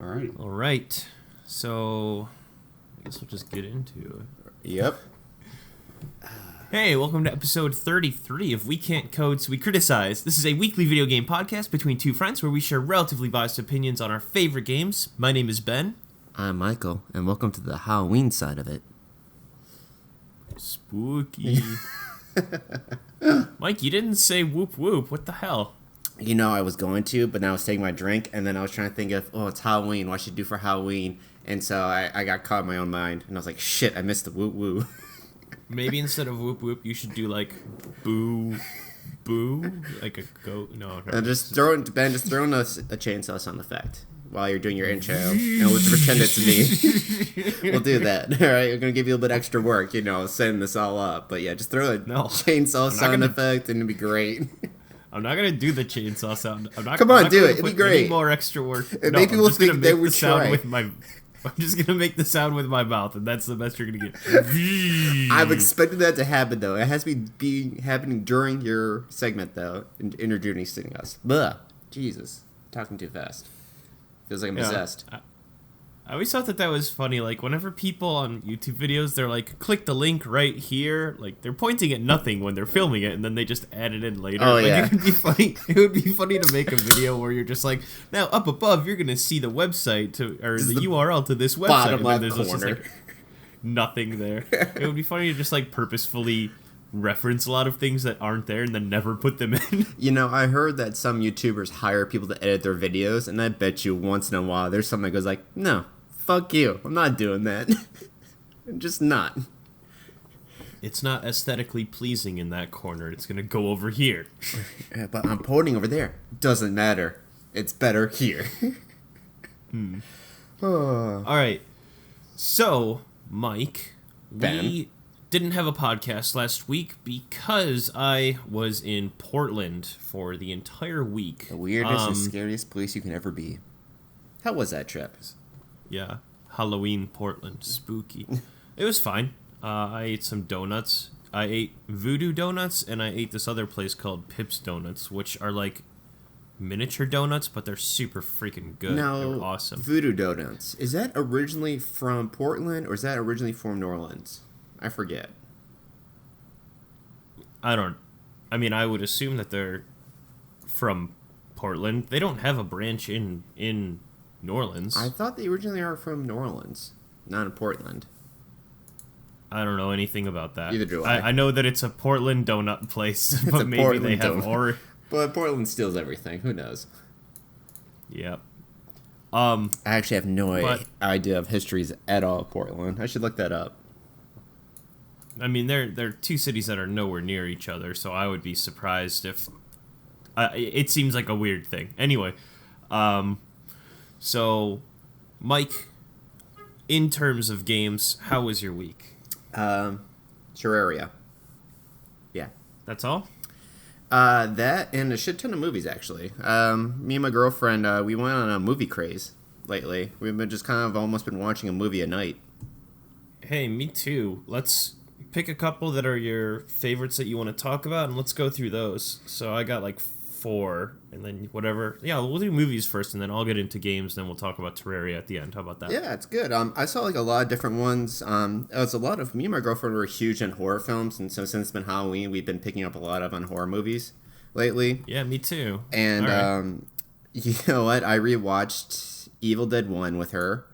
All right. All right. So, I guess we'll just get into it. Yep. Hey, welcome to episode 33 of We Can't Code, So We Criticize. This is a weekly video game podcast between two friends where we share relatively biased opinions on our favorite games. My name is Ben. I'm Michael, and welcome to the Halloween side of it. Spooky. Mike, you didn't say whoop whoop. What the hell? You know, I was going to, but then I was taking my drink, and then I was trying to think of, it's Halloween. What should I do for Halloween? And so I got caught in my own mind, and I was like, shit, I missed the woo woo. Maybe instead of whoop whoop, you should do like boo, boo, like a goat. No, And just throw in a chainsaw sound effect while you're doing your intro, and we'll just pretend it's me. We'll do that. All right, we're gonna give you a little bit extra work, setting this all up. But yeah, just throw a chainsaw sound effect, and it'll be great. I'm not gonna do the chainsaw sound. Come on, do it. It'd be great. Any more extra work. Maybe people think they would try. I'm just gonna make the sound with my mouth, and that's the best you're gonna get. I'm expecting that to happen, though. It has to be happening during your segment, though, introducing us. Blah. Jesus, talking too fast. Feels like I'm possessed. I always thought that was funny. Like, whenever people on YouTube videos, they're like, click the link right here. Like, they're pointing at nothing when they're filming it, and then they just add it in later. Oh, like, yeah. It would be funny. It would be funny to make a video where you're just like, now up above, you're gonna see the website or the URL to this website. Bottom and left then there's corner. just like nothing there. It would be funny to just like purposefully reference a lot of things that aren't there and then never put them in. I heard that some YouTubers hire people to edit their videos, and I bet you once in a while there's something that goes like, no, fuck you, I'm not doing that. I'm just not. It's not aesthetically pleasing in that corner. It's gonna go over here. Yeah, but I'm pointing over there. Doesn't matter. It's better here. All right. So, Mike, Ben? we didn't have a podcast last week because I was in Portland for the entire week. The weirdest and scariest place you can ever be. How was that trip? Yeah, Halloween Portland, spooky. It was fine. I ate some donuts. I ate Voodoo Donuts, and I ate this other place called Pips Donuts, which are like miniature donuts, but they're super freaking good. Now, they were awesome. Voodoo Donuts, is that originally from Portland, or is that originally from New Orleans? I forget. I mean, I would assume that they're from Portland. They don't have a branch in New Orleans. I thought they originally are from New Orleans, not in Portland. I don't know anything about that. Neither do I. I know that it's a Portland donut place, but maybe Portland they have donut. But Portland steals everything. Who knows? Yep. I actually have no idea of histories at all of Portland. I should look that up. I mean, they're two cities that are nowhere near each other, so I would be surprised if... it seems like a weird thing. Anyway, so, Mike, in terms of games, how was your week? Terraria. Yeah. That's all? That and a shit ton of movies, actually. Me and my girlfriend, we went on a movie craze lately. We've been just kind of almost been watching a movie a night. Hey, me too. Let's pick a couple that are your favorites that you want to talk about, and let's go through those. So I got like 4, and then whatever. Yeah, we'll do movies first, and then I'll get into games, then we'll talk about Terraria at the end. How about that? Yeah, it's good. I saw like a lot of different ones. It was a lot of, me and my girlfriend were huge in horror films, and so since it's been Halloween, we've been picking up a lot on horror movies lately. Yeah, me too. And right. You know what? I rewatched Evil Dead 1 with her,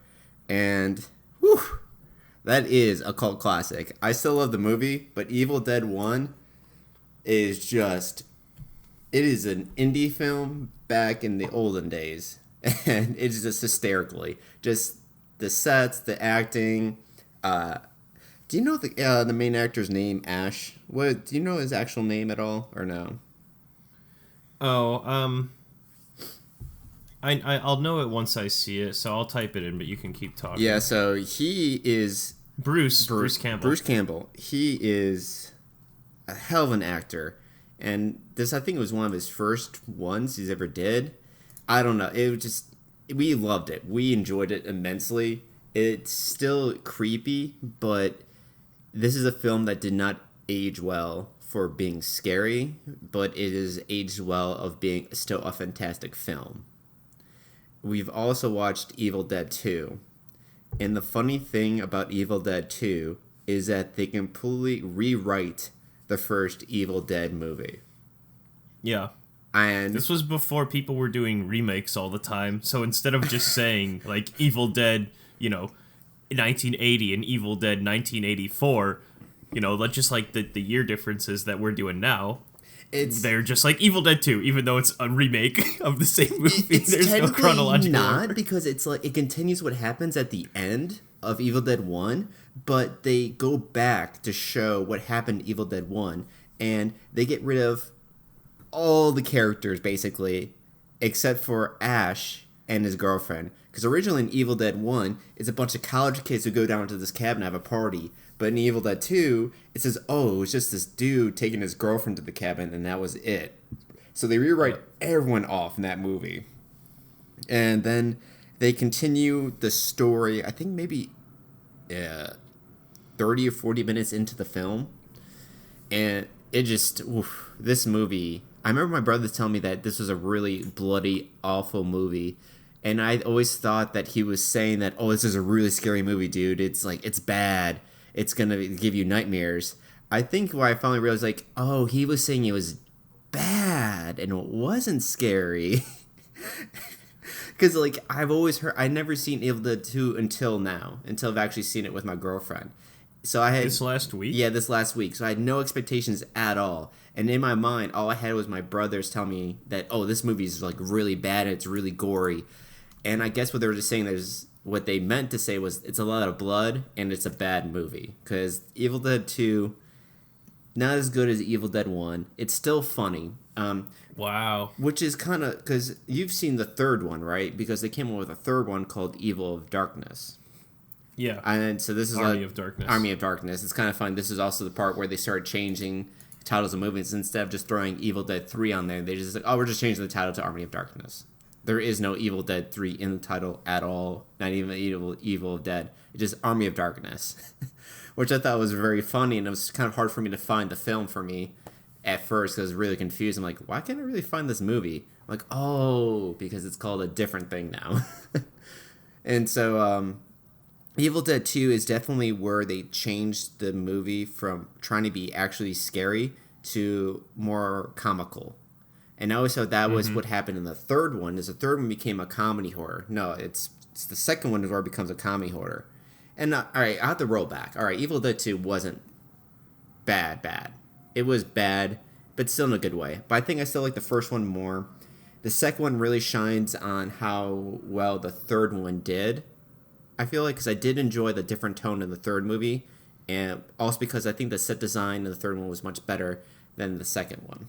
and whew, that is a cult classic. I still love the movie, but Evil Dead 1 is just... It is an indie film back in the olden days, and it's just hysterically. Just the sets, the acting. Do you know the main actor's name, Ash? Do you know his actual name at all, or no? Oh, I'll know it once I see it, so I'll type it in, but you can keep talking. Yeah, so he is... Bruce Campbell. Bruce Campbell. He is a hell of an actor. And this, I think, was one of his first ones he's ever did. I don't know. It was just... We loved it. We enjoyed it immensely. It's still creepy, but this is a film that did not age well for being scary, but it is aged well of being still a fantastic film. we've also watched Evil Dead 2. And the funny thing about Evil Dead 2 is that they completely rewrite the first Evil Dead movie. Yeah. And This was before people were doing remakes all the time. So instead of just saying, like, Evil Dead, 1980 and Evil Dead 1984, just like the year differences that we're doing now, they're just like Evil Dead 2, even though it's a remake of the same movie. it's There's no technically chronological not, order. because it's like it continues what happens at the end of Evil Dead 1, but they go back to show what happened in Evil Dead 1, and they get rid of all the characters, basically, except for Ash and his girlfriend. Because originally in Evil Dead 1, it's a bunch of college kids who go down to this cabin and have a party. But in Evil Dead 2, it says, oh, it was just this dude taking his girlfriend to the cabin, and that was it. So they rewrite everyone off in that movie. And then they continue the story, I think maybe 30 or 40 minutes into the film. And it just, this movie, I remember my brother telling me that this was a really bloody, awful movie. And I always thought that he was saying that, oh, this is a really scary movie, dude. It's like, it's bad. It's going to give you nightmares. I think why I finally realized, like, oh, he was saying it was bad and it wasn't scary. Because, like, I've always heard, I'd never seen Evil Dead 2 until now, until I've actually seen it with my girlfriend. So I had... This last week? Yeah, this last week. So I had no expectations at all. And in my mind, all I had was my brothers tell me that, oh, this movie is, like, really bad and it's really gory. And I guess what they were just saying is, what they meant to say was, it's a lot of blood and it's a bad movie. Because Evil Dead 2, not as good as Evil Dead 1. It's still funny. Wow. Which is kind of, because you've seen the third one, right? Because they came up with a third one called Evil of Darkness. Yeah. And so this is Army of Darkness. Army of Darkness. It's kind of fun. This is also the part where they started changing titles of movies. Instead of just throwing Evil Dead 3 on there, they just like, oh, we're just changing the title to Army of Darkness. There is no Evil Dead 3 in the title at all. Not even Evil Dead. It's just Army of Darkness. Which I thought was very funny, and it was kind of hard for me to find the film for me at first, because I was really confused. I'm like, why can't I really find this movie? I'm like, oh, because it's called a different thing now. And so, Evil Dead 2 is definitely where they changed the movie from trying to be actually scary to more comical. And I always thought that was what happened in the third one, is the third one became a comedy horror. No, it's the second one is where it becomes a comedy horror. And, all right, I have to roll back. All right, Evil Dead 2 wasn't bad. It was bad, but still in a good way. But I think I still like the first one more. The second one really shines on how well the third one did. I feel like, because I did enjoy the different tone in the third movie, and also because I think the set design in the third one was much better than the second one.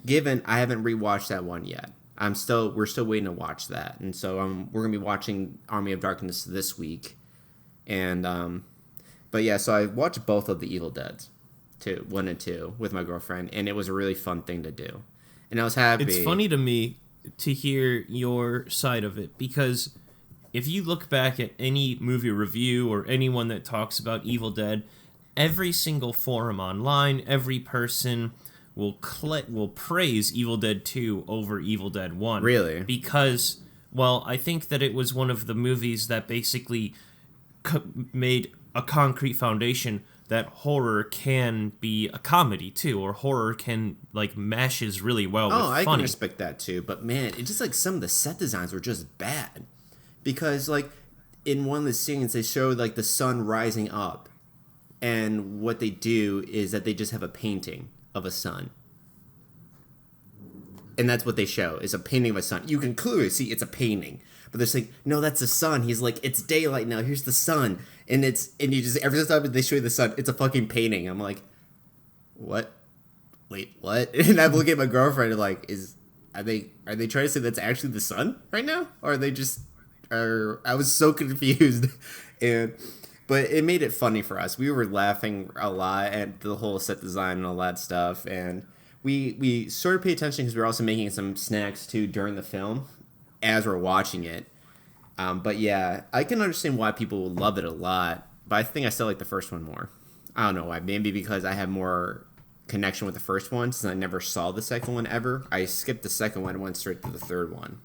Given I haven't rewatched that one yet, we're still waiting to watch that, and so we're gonna be watching Army of Darkness this week, and but yeah, so I watched both of the Evil Deads, 1 and 2, with my girlfriend, and it was a really fun thing to do, and I was happy. It's funny to me to hear your side of it, because if you look back at any movie review or anyone that talks about Evil Dead, every single forum online, every person will praise Evil Dead 2 over Evil Dead 1. Really? Because, well, I think that it was one of the movies that basically made a concrete foundation that horror can be a comedy too, or horror can, like, meshes really well with I funny. can respect that too, but man, it's just like some of the set designs were just bad. Because, like, in one of the scenes, they show, like, the sun rising up. And what they do is that they just have a painting of a sun. And that's what they show, is a painting of a sun. You can clearly see it's a painting. But they're saying, no, that's the sun. He's like, it's daylight now. Here's the sun. And you just, every time they show you the sun, it's a fucking painting. I'm like, what? Wait, what? And I'm looking at my girlfriend and like, are they trying to say that's actually the sun right now? Or are they just... I was so confused, but it made it funny for us. We were laughing a lot at the whole set design and all that stuff, and we sort of paid attention because we were also making some snacks too during the film as we're watching it. But yeah, I can understand why people would love it a lot, but I think I still like the first one more. I don't know why. Maybe because I have more connection with the first one since I never saw the second one ever. I skipped the second one and went straight to the third one.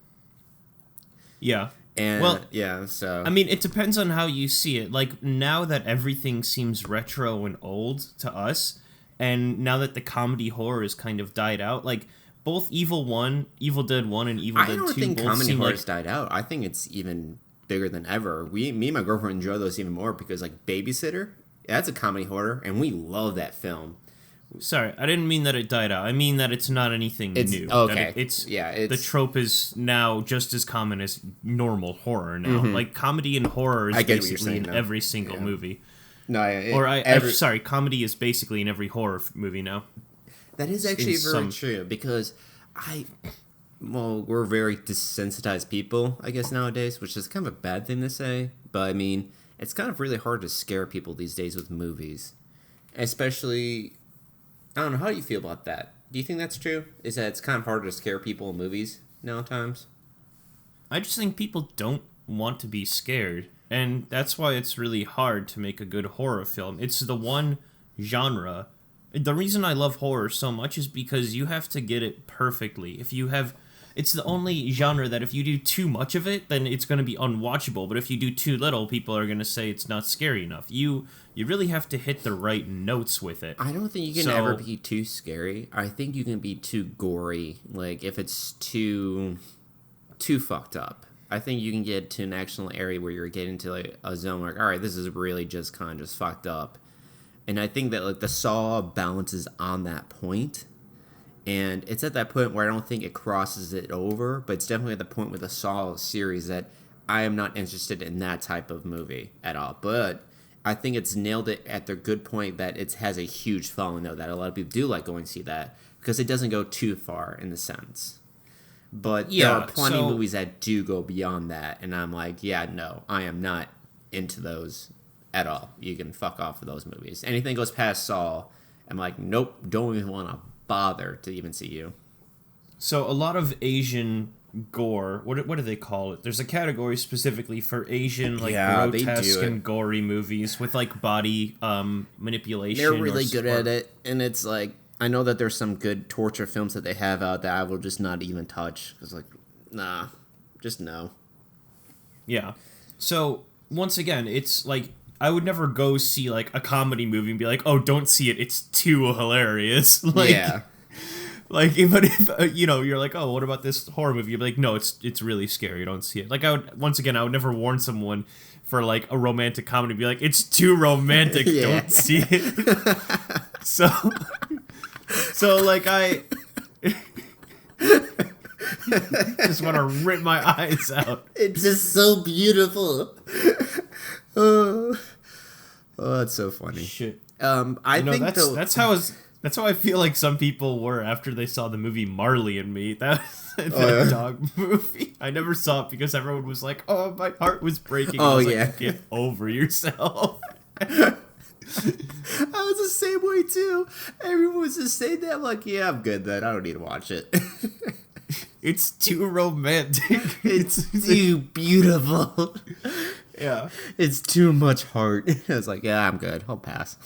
Yeah. And Well, yeah, so I mean, it depends on how you see it. Like, now that everything seems retro and old to us, and now that the comedy horror has kind of died out, like, both Evil Dead 1 and Evil I Dead don't 2 think both comedy seem horror's like... died out. I think it's even bigger than ever. Me and my girlfriend enjoy those even more because like Babysitter, that's a comedy horror, and we love that film. Sorry, I didn't mean that it died out. I mean that it's not anything It's new. okay. That it's it's the trope is now just as common as normal horror now. Like, comedy and horror is I get what you're basically saying in now. every single movie. no, Sorry, comedy is basically in every horror movie now. that is actually in very some- true because we're very desensitized people, I guess nowadays, which is kind of a bad thing to say, but I mean, it's kind of really hard to scare people these days with movies, especially. I don't know. How do you feel about that? Do you think that's true? Is that it's kind of harder to scare people in movies nowadays? I just think people don't want to be scared, and that's why it's really hard to make a good horror film. It's the one genre. The reason I love horror so much is because you have to get it perfectly. It's the only genre that if you do too much of it, then it's going to be unwatchable. But if you do too little, people are going to say it's not scary enough. You really have to hit the right notes with it. I don't think you can ever be too scary. I think you can be too gory. Like if it's too fucked up. I think you can get to an actual area where you're getting to like a zone like, all right, this is really just kind of just fucked up. And I think that like the Saw balances on that point. And it's at that point where I don't think it crosses it over, but it's definitely at the point with the Saw series that I am not interested in that type of movie at all. But I think it's nailed it at the good point that it has a huge following, though, that a lot of people do like going to see that because it doesn't go too far in the sense. But there are plenty of movies that do go beyond that, and I'm like, yeah, no, I am not into those at all. You can fuck off with those movies. Anything goes past Saw, I'm like, nope, don't even want to bother to even see you. So a lot of Asian gore, what do they call it? There's a category specifically for Asian grotesque and gory movies with like body manipulation. They're really good at it, and it's like I know that there's some good torture films that they have out that I will just not even touch because like nah, just no. Yeah. So once again, it's like I would never go see like a comedy movie and be like, "Oh, don't see it. It's too hilarious." Like, yeah. Like, even if you're like, "Oh, what about this horror movie?" You'd be like, "No, it's really scary. Don't see it." Like, I would never warn someone for like a romantic comedy. Be like, "It's too romantic. Don't see it." so like I just want to rip my eyes out. It's just so beautiful. Oh, that's so funny. Shit. I think that's how I feel like some people were after they saw the movie Marley and Me. That dog movie. I never saw it because everyone was like, "Oh, my heart was breaking." Oh, I was yeah. like, "Get over yourself." I was the same way too. Everyone was just saying that. I'm like, yeah, I'm good then. I don't need to watch it. It's too romantic. It's too beautiful. Yeah. It's too much heart. I was like, yeah, I'm good. I'll pass.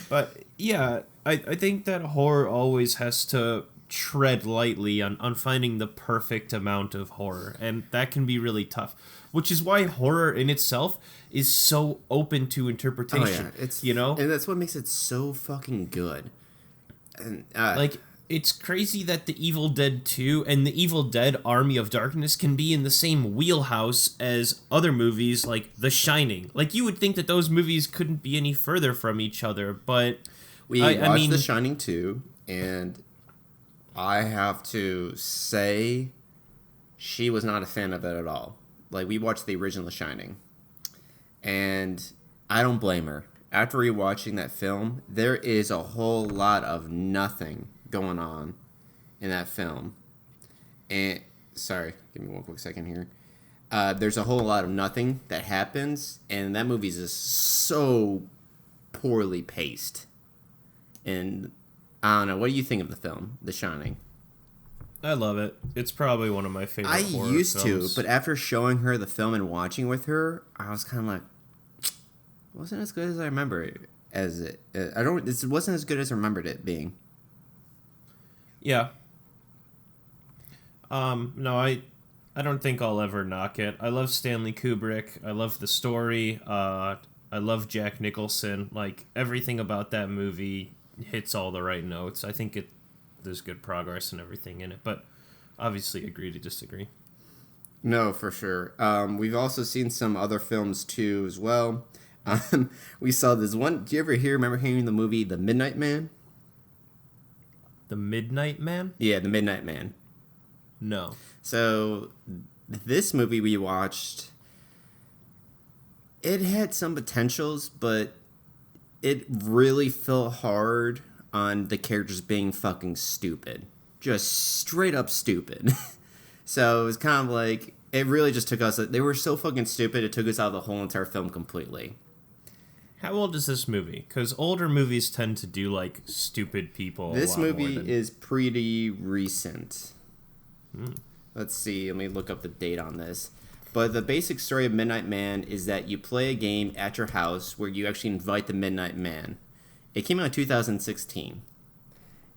But yeah, I think that horror always has to tread lightly on finding the perfect amount of horror, and that can be really tough. Which is why horror in itself is so open to interpretation. Oh, yeah. And that's what makes it so fucking good. And like, it's crazy that the Evil Dead 2 and the Evil Dead Army of Darkness can be in the same wheelhouse as other movies like The Shining. Like, you would think that those movies couldn't be any further from each other, but we watched The Shining 2, and I have to say she was not a fan of it at all. Like, we watched the original The Shining, and I don't blame her. After rewatching that film, there is a whole lot of nothing going on in that film. And sorry, give me one quick second here. There's a whole lot of nothing that happens, and that movie is just so poorly paced. And I don't know, what do you think of the film, The Shining? I love it. It's probably one of my favorite horror films. But after showing her the film and watching with her, I was kind of like, it wasn't as good as I remember it. It wasn't as good as I remembered it being. Yeah. No, I I don't think I'll ever knock it. I love Stanley Kubrick. I love the story. I love Jack Nicholson. Like, everything about that movie hits all the right notes. I think there's good progress and everything in it, but obviously agree to disagree. No, for sure. We've also seen some other films too as well. We saw this one. Do you remember hearing the movie The Midnight Man? The Midnight Man? Yeah, The Midnight Man. No. So this movie we watched, it had some potentials, but it really fell hard on the characters being fucking stupid. Just straight up stupid. So it was kind of like, it really just took us, they were so fucking stupid, it took us out of the whole entire film completely. How old is this movie? Because older movies tend to do, like, stupid people. This movie is pretty recent. Hmm. Let's see, let me look up the date on this. But the basic story of Midnight Man is that you play a game at your house where you actually invite the Midnight Man. It came out in 2016.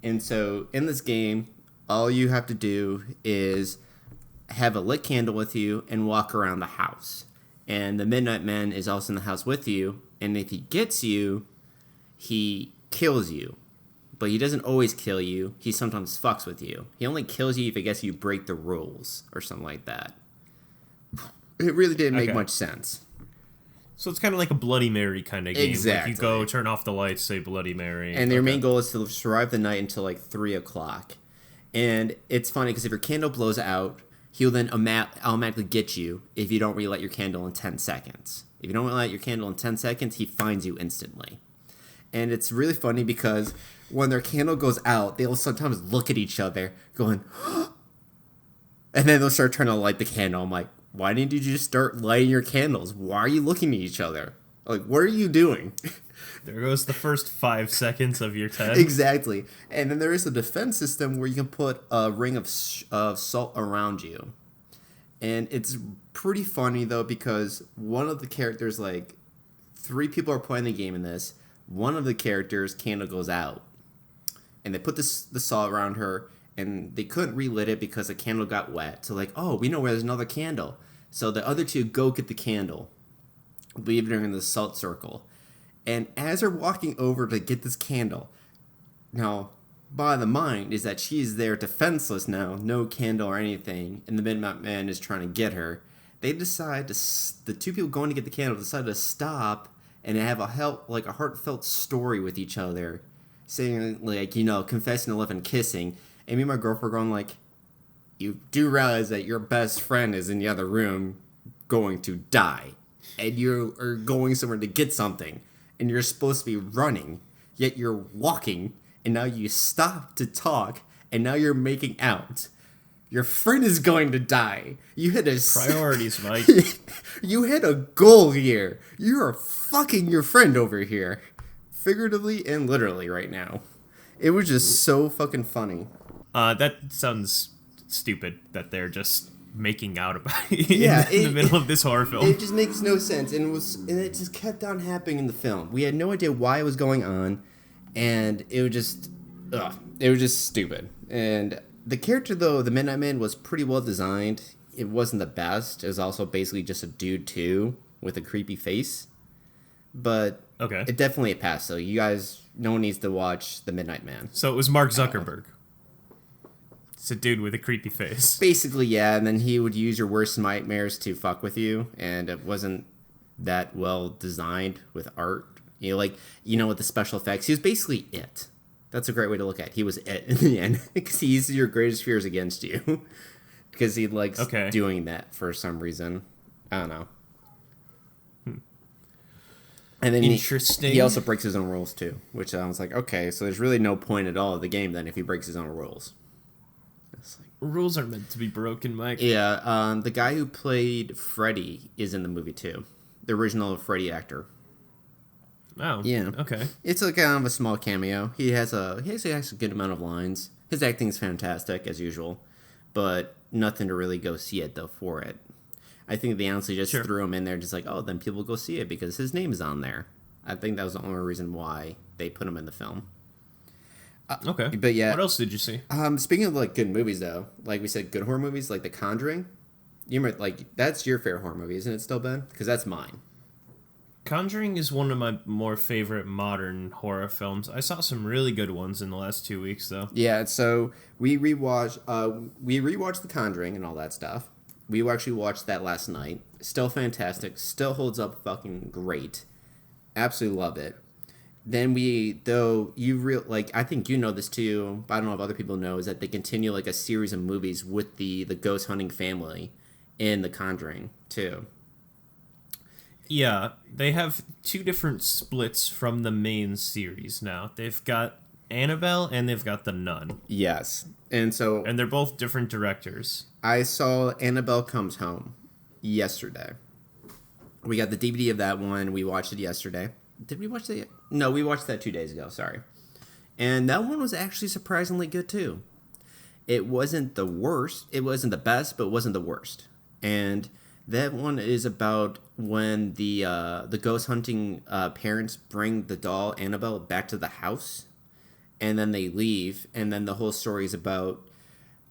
And so in this game, all you have to do is have a lit candle with you and walk around the house. And the Midnight Man is also in the house with you. And if he gets you, he kills you. But he doesn't always kill you. He sometimes fucks with you. He only kills you if he gets you break the rules or something like that. It really didn't make much sense. So it's kind of like a Bloody Mary kind of game. Exactly. Like you go, turn off the lights, say Bloody Mary. And their main goal is to survive the night until like 3 o'clock. And it's funny because if your candle blows out, he'll then automatically get you if you don't relight your candle in 10 seconds. If you don't relight your candle in 10 seconds, he finds you instantly. And it's really funny because when their candle goes out, they'll sometimes look at each other going, and then they'll start trying to light the candle. I'm like, why didn't you just start lighting your candles? Why are you looking at each other? Like, what are you doing? There goes the first 5 seconds of your 10. Exactly. And then there is a defense system where you can put a ring of salt around you. And it's pretty funny, though, because one of the characters, like, 3 people are playing the game in this. One of the characters' candle goes out. And they put the salt around her, and they couldn't relit it because the candle got wet. So, like, oh, we know where there's another candle. So the other 2 go get the candle, leave it in the salt circle. And as they're walking over to get this candle, now, by the mind is that she's there defenseless now, no candle or anything, and the Midnight Man is trying to get her. They decide the 2 people going to get the candle decide to stop and have a heartfelt story with each other, saying, like, confessing to love and kissing. And me and my girlfriend going like, you do realize that your best friend is in the other room going to die, and you are going somewhere to get something, and you're supposed to be running, yet you're walking, and now you stop to talk, and now you're making out. Your friend is going to die. You hit a Priorities, Mike. You hit a goal here. You are fucking your friend over here, figuratively and literally right now. It was just so fucking funny. That sounds stupid that they're just making out about it in the middle of this horror film. It just makes no sense, and it just kept on happening in the film. We had no idea why it was going on, and it was just stupid. And the character, though, the Midnight Man, was pretty well designed. It wasn't the best. It was also basically just a dude too with a creepy face, but Okay. it definitely passed. So you guys, no one needs to watch The Midnight Man. So it was Mark Zuckerberg. It's a dude with a creepy face. Basically, yeah, and then he would use your worst nightmares to fuck with you, and it wasn't that well designed with art. With the special effects. He was basically it. That's a great way to look at it. He was it in the end, because he uses your greatest fears against you. Because he likes doing that for some reason. I don't know. And then Interesting. he also breaks his own rules, too, which I was like, okay, so there's really no point at all of the game, then, if he breaks his own rules. Rules are meant to be broken, Mike. Yeah, the guy who played Freddy is in the movie too. The original Freddy actor. Oh, yeah. Okay. It's like kind of a small cameo. He has a good amount of lines. His acting's fantastic as usual, but nothing to really go see it though for it. I think they honestly just threw him in there, just like, oh, then people go see it because his name is on there. I think that was the only reason why they put him in the film. Okay. But yeah. What else did you see? Speaking of like good movies though, like we said, good horror movies like The Conjuring. You might like that's your favorite horror movie, isn't it? Still, Ben? Because that's mine. Conjuring is one of my more favorite modern horror films. I saw some really good ones in the last 2 weeks, though. Yeah. So we rewatched The Conjuring and all that stuff. We actually watched that last night. Still fantastic. Still holds up fucking great. Absolutely love it. Then I think you know this too, but I don't know if other people know, is that they continue like a series of movies with the ghost hunting family in The Conjuring too. Yeah, they have two different splits from the main series now. They've got Annabelle and they've got The Nun. Yes. And so And they're both different directors. I saw Annabelle Comes Home yesterday. We got the DVD of that one. We watched it yesterday. Did we watch that yet? No, we watched that 2 days ago. Sorry. And that one was actually surprisingly good too. It wasn't the worst. It wasn't the best, but it wasn't the worst. And that one is about when the ghost hunting parents bring the doll Annabelle back to the house, and then they leave, and then the whole story is about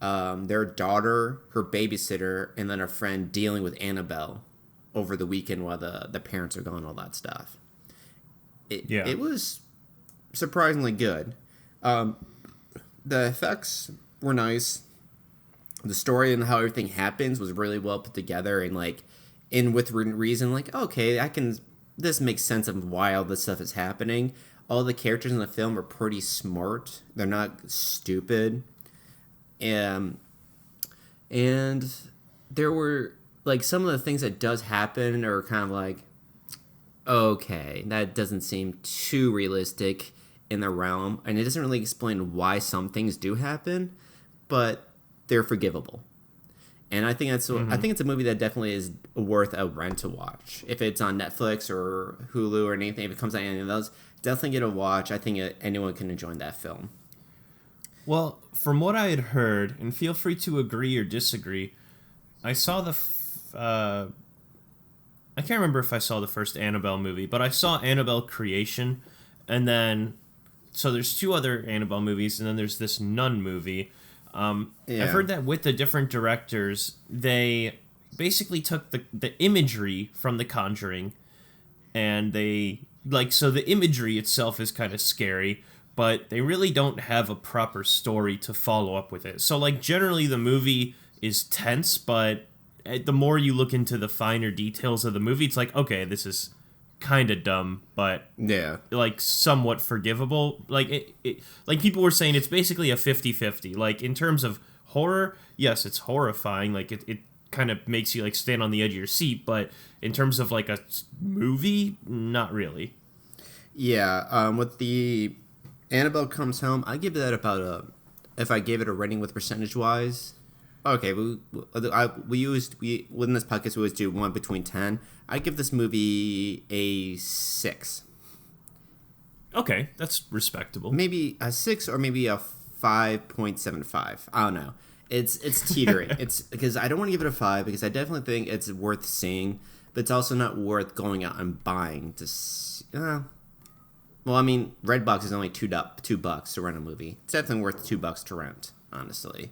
their daughter, her babysitter, and then a friend dealing with Annabelle over the weekend while the parents are gone, all that stuff. It was surprisingly good. The effects were nice. The story and how everything happens was really well put together, and like, in with reason, like, okay, this makes sense of why all this stuff is happening. All the characters in the film are pretty smart. They're not stupid. And there were, like, some of the things that does happen are kind of like, okay, that doesn't seem too realistic in the realm. And it doesn't really explain why some things do happen, but they're forgivable. And I think I think it's a movie that definitely is worth a rent to watch. If it's on Netflix or Hulu or anything, if it comes on any of those, definitely get a watch. I think anyone can enjoy that film. Well, from what I had heard, and feel free to agree or disagree, I saw I can't remember if I saw the first Annabelle movie, but I saw Annabelle Creation, and then, so there's two other Annabelle movies, and then there's this Nun movie. I've heard that with the different directors, they basically took the imagery from The Conjuring, and so the imagery itself is kind of scary, but they really don't have a proper story to follow up with it. So, like, generally the movie is tense, but the more you look into the finer details of the movie, it's like, okay, this is kind of dumb, but yeah, like somewhat forgivable. Like like people were saying, it's basically a 50-50. Like, in terms of horror, yes, it's horrifying. Like, it kind of makes you like stand on the edge of your seat, but in terms of like a movie, not really. Yeah, with the Annabelle Comes Home, I give that about if I gave it a rating with percentage wise. Okay, within this podcast we always do 1 between 10. I give this movie a 6. Okay, that's respectable. Maybe a 6 or maybe a 5.75. I don't know. It's teetering. It's because I don't want to give it a 5 because I definitely think it's worth seeing, but it's also not worth going out and buying to see. Well, I mean, Redbox is only $2 to rent a movie. It's definitely worth $2 to rent, honestly.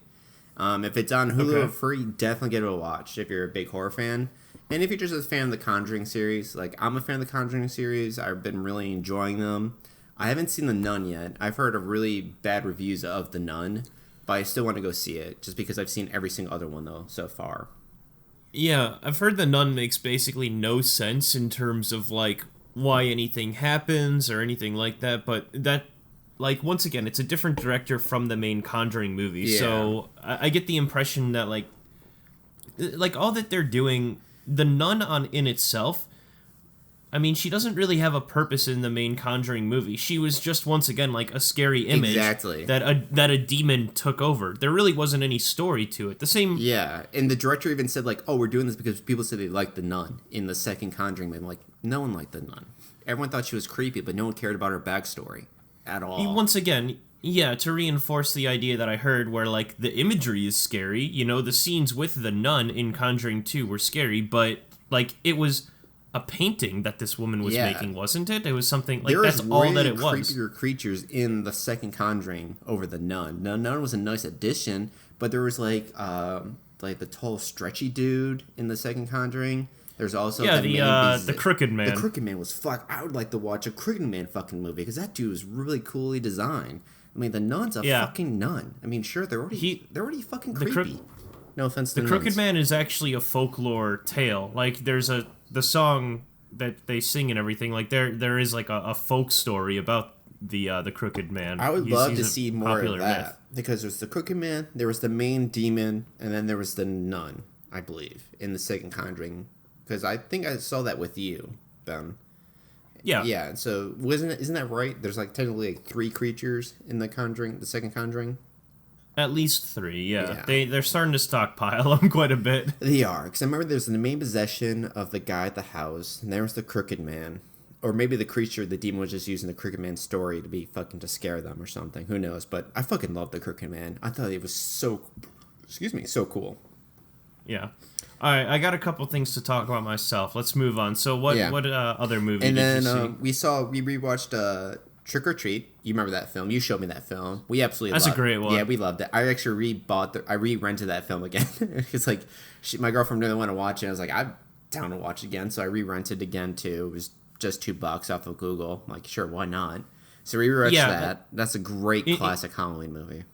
If it's on Hulu or free, definitely give it a watch if you're a big horror fan. And if you're just a fan of the Conjuring series, like I'm a fan of the Conjuring series, I've been really enjoying them. I haven't seen The Nun yet. I've heard of really bad reviews of The Nun, but I still want to go see it just because I've seen every single other one, though, so far. Yeah, I've heard The Nun makes basically no sense in terms of, like, why anything happens or anything like that, but that, like, once again, it's a different director from the main Conjuring movie, so I get the impression that, like, all that they're doing, the Nun in itself, I mean, she doesn't really have a purpose in the main Conjuring movie. She was just, once again, like, a scary image that a demon took over. There really wasn't any story to it. The same... Yeah, and the director even said, like, oh, we're doing this because people said they liked The Nun in the second Conjuring movie. Like, no one liked The Nun. Everyone thought she was creepy, but no one cared about her backstory at all. Once again, yeah, to reinforce the idea that I heard where, like, the imagery is scary, you know, the scenes with the nun in Conjuring 2 were scary, but, like, it was a painting that this woman was making, wasn't it? It was something, like, that's all that it was. There was creepier creatures in the second Conjuring over the nun. The nun was a nice addition, but there was, like, like the tall, stretchy dude in the second Conjuring. There's also the Crooked Man. The Crooked Man was I would like to watch a Crooked Man fucking movie because that dude was really coolly designed. I mean, the nun's a fucking nun. I mean, sure, they're already fucking creepy. No offense to the Crooked Man is actually a folklore tale. Like there's the song that they sing and everything. Like there is like a folk story about the Crooked Man. I would love to see more of that myth. because there's the Crooked Man, there was the main demon, and then there was the nun. I believe in the second Conjuring, because I think I saw that with you, Ben. Yeah. Yeah. So isn't that right? There's like technically like 3 creatures in the Conjuring, the second Conjuring. At least 3, yeah. They're starting to stockpile them quite a bit. They are, because I remember there's the main possession of the guy at the house, and there was the Crooked Man. Or maybe the creature, the demon was just using the Crooked Man story to be fucking to scare them or something. Who knows? But I fucking love the Crooked Man. I thought it was so cool. Yeah. All right, I got a couple things to talk about myself. Let's move on. So what other movie and did then, you see? we rewatched Trick or Treat. You remember that film? You showed me that film. We absolutely That's loved a great one. Yeah, we loved it. I actually I re-rented that film again. It's like my girlfriend didn't want to watch it. I was like, I'm down to watch it again, so I re-rented again too. It was just $2 off of Google. I'm like, sure, why not? So we rewatched that. That's a great classic Halloween movie.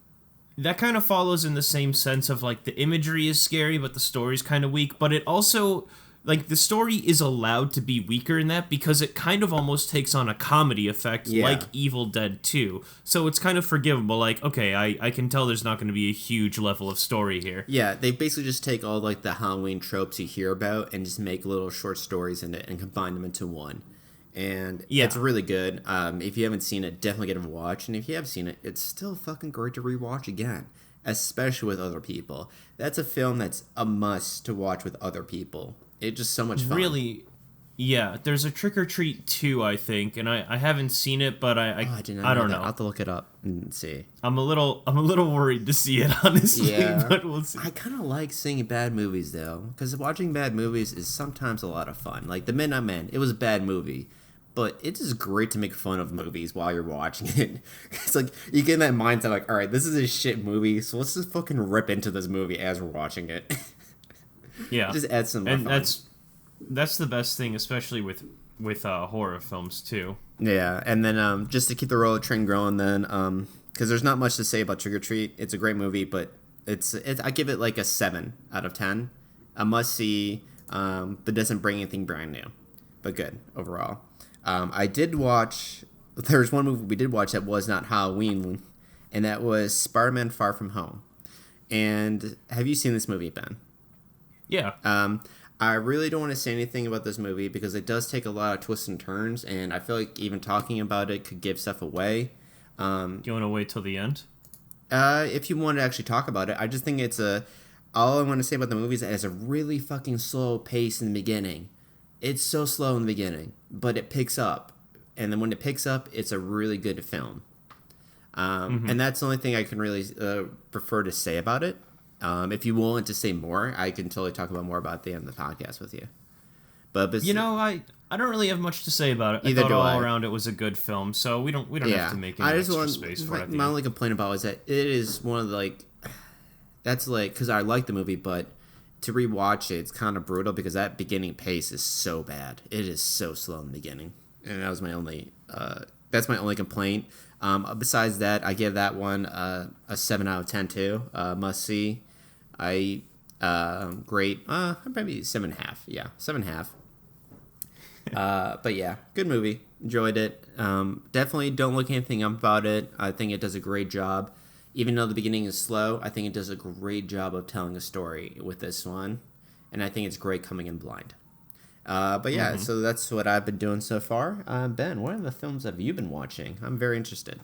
That kind of follows in the same sense of like the imagery is scary, but the story's kind of weak. But it also, like, the story is allowed to be weaker in that because it kind of almost takes on a comedy effect like Evil Dead 2. So it's kind of forgivable. Like, okay, I can tell there's not going to be a huge level of story here. Yeah, they basically just take all like the Halloween tropes you hear about and just make little short stories in it and combine them into one. And it's really good. If you haven't seen it, definitely get a watch. And if you have seen it, it's still fucking great to rewatch again, especially with other people. That's a film that's a must to watch with other people. It's just so much fun. Really, yeah. There's a Trick or Treat 2, I think, and I haven't seen it, but I don't know. I'll have to look it up and see. I'm a little worried to see it, honestly. Yeah, but we'll see. I kind of like seeing bad movies though, because watching bad movies is sometimes a lot of fun. Like The Midnight Man, it was a bad movie. But it is great to make fun of movies while you're watching it. It's like, you get in that mindset like, alright, this is a shit movie, so let's just fucking rip into this movie as we're watching it. Yeah. Just add some more fun. That's the best thing, especially with horror films, too. Yeah, and then just to keep the roller train going then, because there's not much to say about Trick or Treat. It's a great movie, but it's I give it like a 7 out of 10. A must-see, but doesn't bring anything brand new. But good, overall. I did watch. There's one movie we did watch that was not Halloween, and that was Spider-Man: Far From Home. And have you seen this movie, Ben? Yeah. I really don't want to say anything about this movie because it does take a lot of twists and turns, and I feel like even talking about it could give stuff away. Do you want to wait till the end? If you want to actually talk about it, I just think all I want to say about the movie is that it has a really fucking slow pace in the beginning. It's so slow in the beginning, but it picks up. And then when it picks up, it's a really good film. And that's the only thing I can really prefer to say about it. If you want to say more, I can totally talk about more about at the end of the podcast with you. But I don't really have much to say about it. I thought all around it was a good film, so we don't have to make any extra space for it. My only complaint about it is that it is one of the that's because I like the movie, but to rewatch it, it's kind of brutal because that beginning pace is so bad. It is so slow in the beginning, and that was my only. That's my only complaint. Besides that, I give that one a 7 out of 10 too. Must see. Great. Maybe 7.5. Yeah, 7.5. But yeah, good movie. Enjoyed it. Definitely don't look anything up about it. I think it does a great job. Even though the beginning is slow, I think it does a great job of telling a story with this one. And I think it's great coming in blind. But yeah, so that's what I've been doing so far. Ben, what are the films have you been watching? I'm very interested.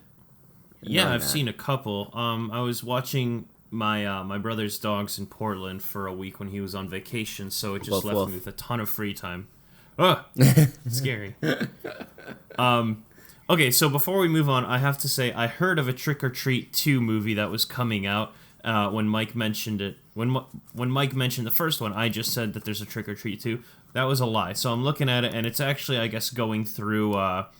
Yeah, I've seen a couple. I was watching my brother's dogs in Portland for a week when he was on vacation, so it just left me with a ton of free time. Ugh, scary. Okay, so before we move on, I have to say I heard of a Trick or Treat 2 movie that was coming out when Mike mentioned it. When Mike mentioned the first one, I just said that there's a Trick or Treat 2. That was a lie. So I'm looking at it, and it's actually, I guess, going through what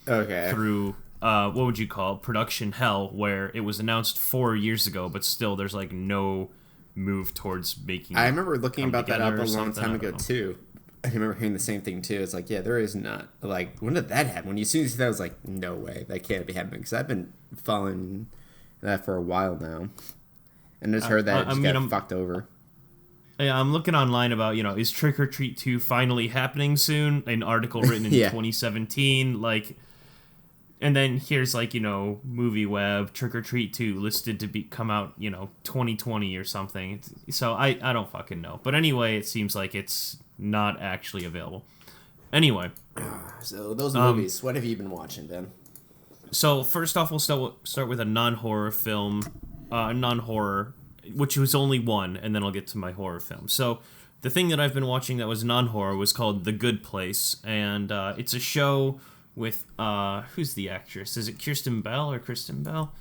would you call it? Production hell, where it was announced 4 years ago, but still there's like no move towards making. I remember looking come about that up together a or long something, time I ago don't know. too. I remember hearing the same thing too. It's like, yeah, there is not like when did that happen? When you see that, I was like, no way, that can't be happening because I've been following that for a while now, and just heard that it just got I'm fucked over. Yeah, I'm looking online about, is Trick or Treat 2 finally happening soon? An article written in Yeah. 2017, like, and then here's like, Movie Web, Trick or Treat 2 listed to come out, 2020 or something. So I don't fucking know. But anyway, it seems like it's not actually available. Anyway, So those movies, what have you been watching, Ben? so first off, we'll start with a non-horror film, non-horror, which was only one, and then I'll get to my horror film. So the thing that I've been watching that was non-horror was called The Good Place, and it's a show with, who's the actress? Is it Kirsten Bell or Kristen Bell?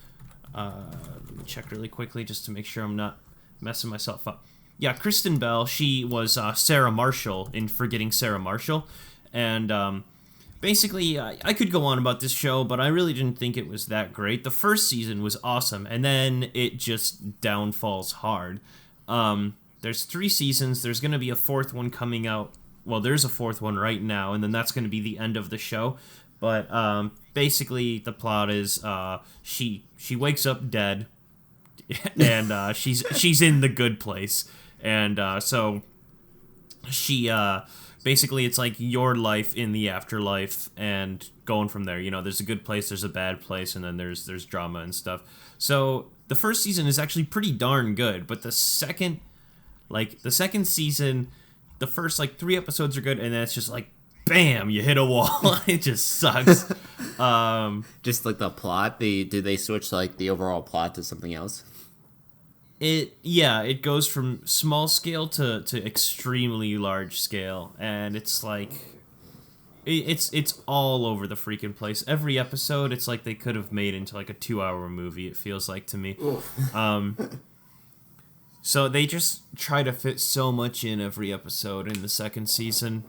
Let me check really quickly just to make sure I'm not messing myself up. Yeah, Kristen Bell, she was Sarah Marshall in Forgetting Sarah Marshall, and basically, I could go on about this show, but I really didn't think it was that great. The first season was awesome, and then it just downfalls hard. There's 3 seasons. There's going to be a 4th one coming out. Well, there's a 4th one right now, and then that's going to be the end of the show. But basically, the plot is she wakes up dead, and she's in the good place, and so she basically it's like your life in the afterlife and going from there. There's a good place, there's a bad place, and then there's drama and stuff. So the first season is actually pretty darn good, but the second season, the first 3 episodes are good, and then it's just like bam, you hit a wall. It just sucks. Just like the plot, did they switch like the overall plot to something else? It goes from small scale to extremely large scale, and it's like it's all over the freaking place. Every episode, it's like they could have made into like a 2-hour movie. It feels like to me. So they just try to fit so much in every episode in the second season.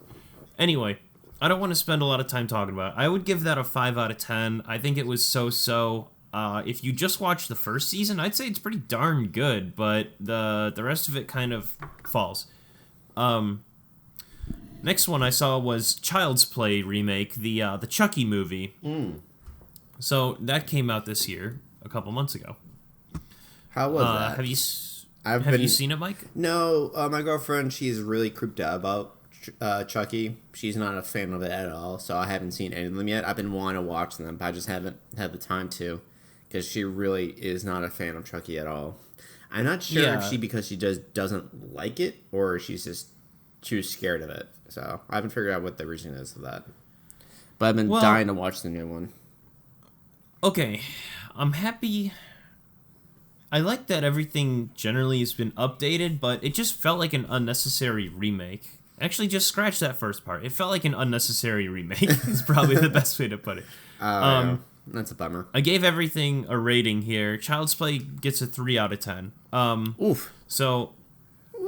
Anyway, I don't want to spend a lot of time talking about it. I would give that a 5 out of 10. I think it was so-so. If you just watch the first season, I'd say it's pretty darn good, but the rest of it kind of falls. Next one I saw was Child's Play remake, the Chucky movie. So that came out this year, a couple months ago. How was that? Have you seen it, Mike? No, my girlfriend, she's really creeped out about Chucky. She's not a fan of it at all, so I haven't seen any of them yet. I've been wanting to watch them, but I just haven't had the time to, because she really is not a fan of Chucky at all. I'm not sure if because she just doesn't like it, or she's just too scared of it. So I haven't figured out what the reason is for that. But I've been dying to watch the new one. Okay, I'm happy. I like that everything generally has been updated, but it just felt like an unnecessary remake. Actually, just scratch that first part. It felt like an unnecessary remake. Is probably the best way to put it. Yeah. That's a bummer. I gave everything a rating here. Child's Play gets a 3 out of 10. Oof. So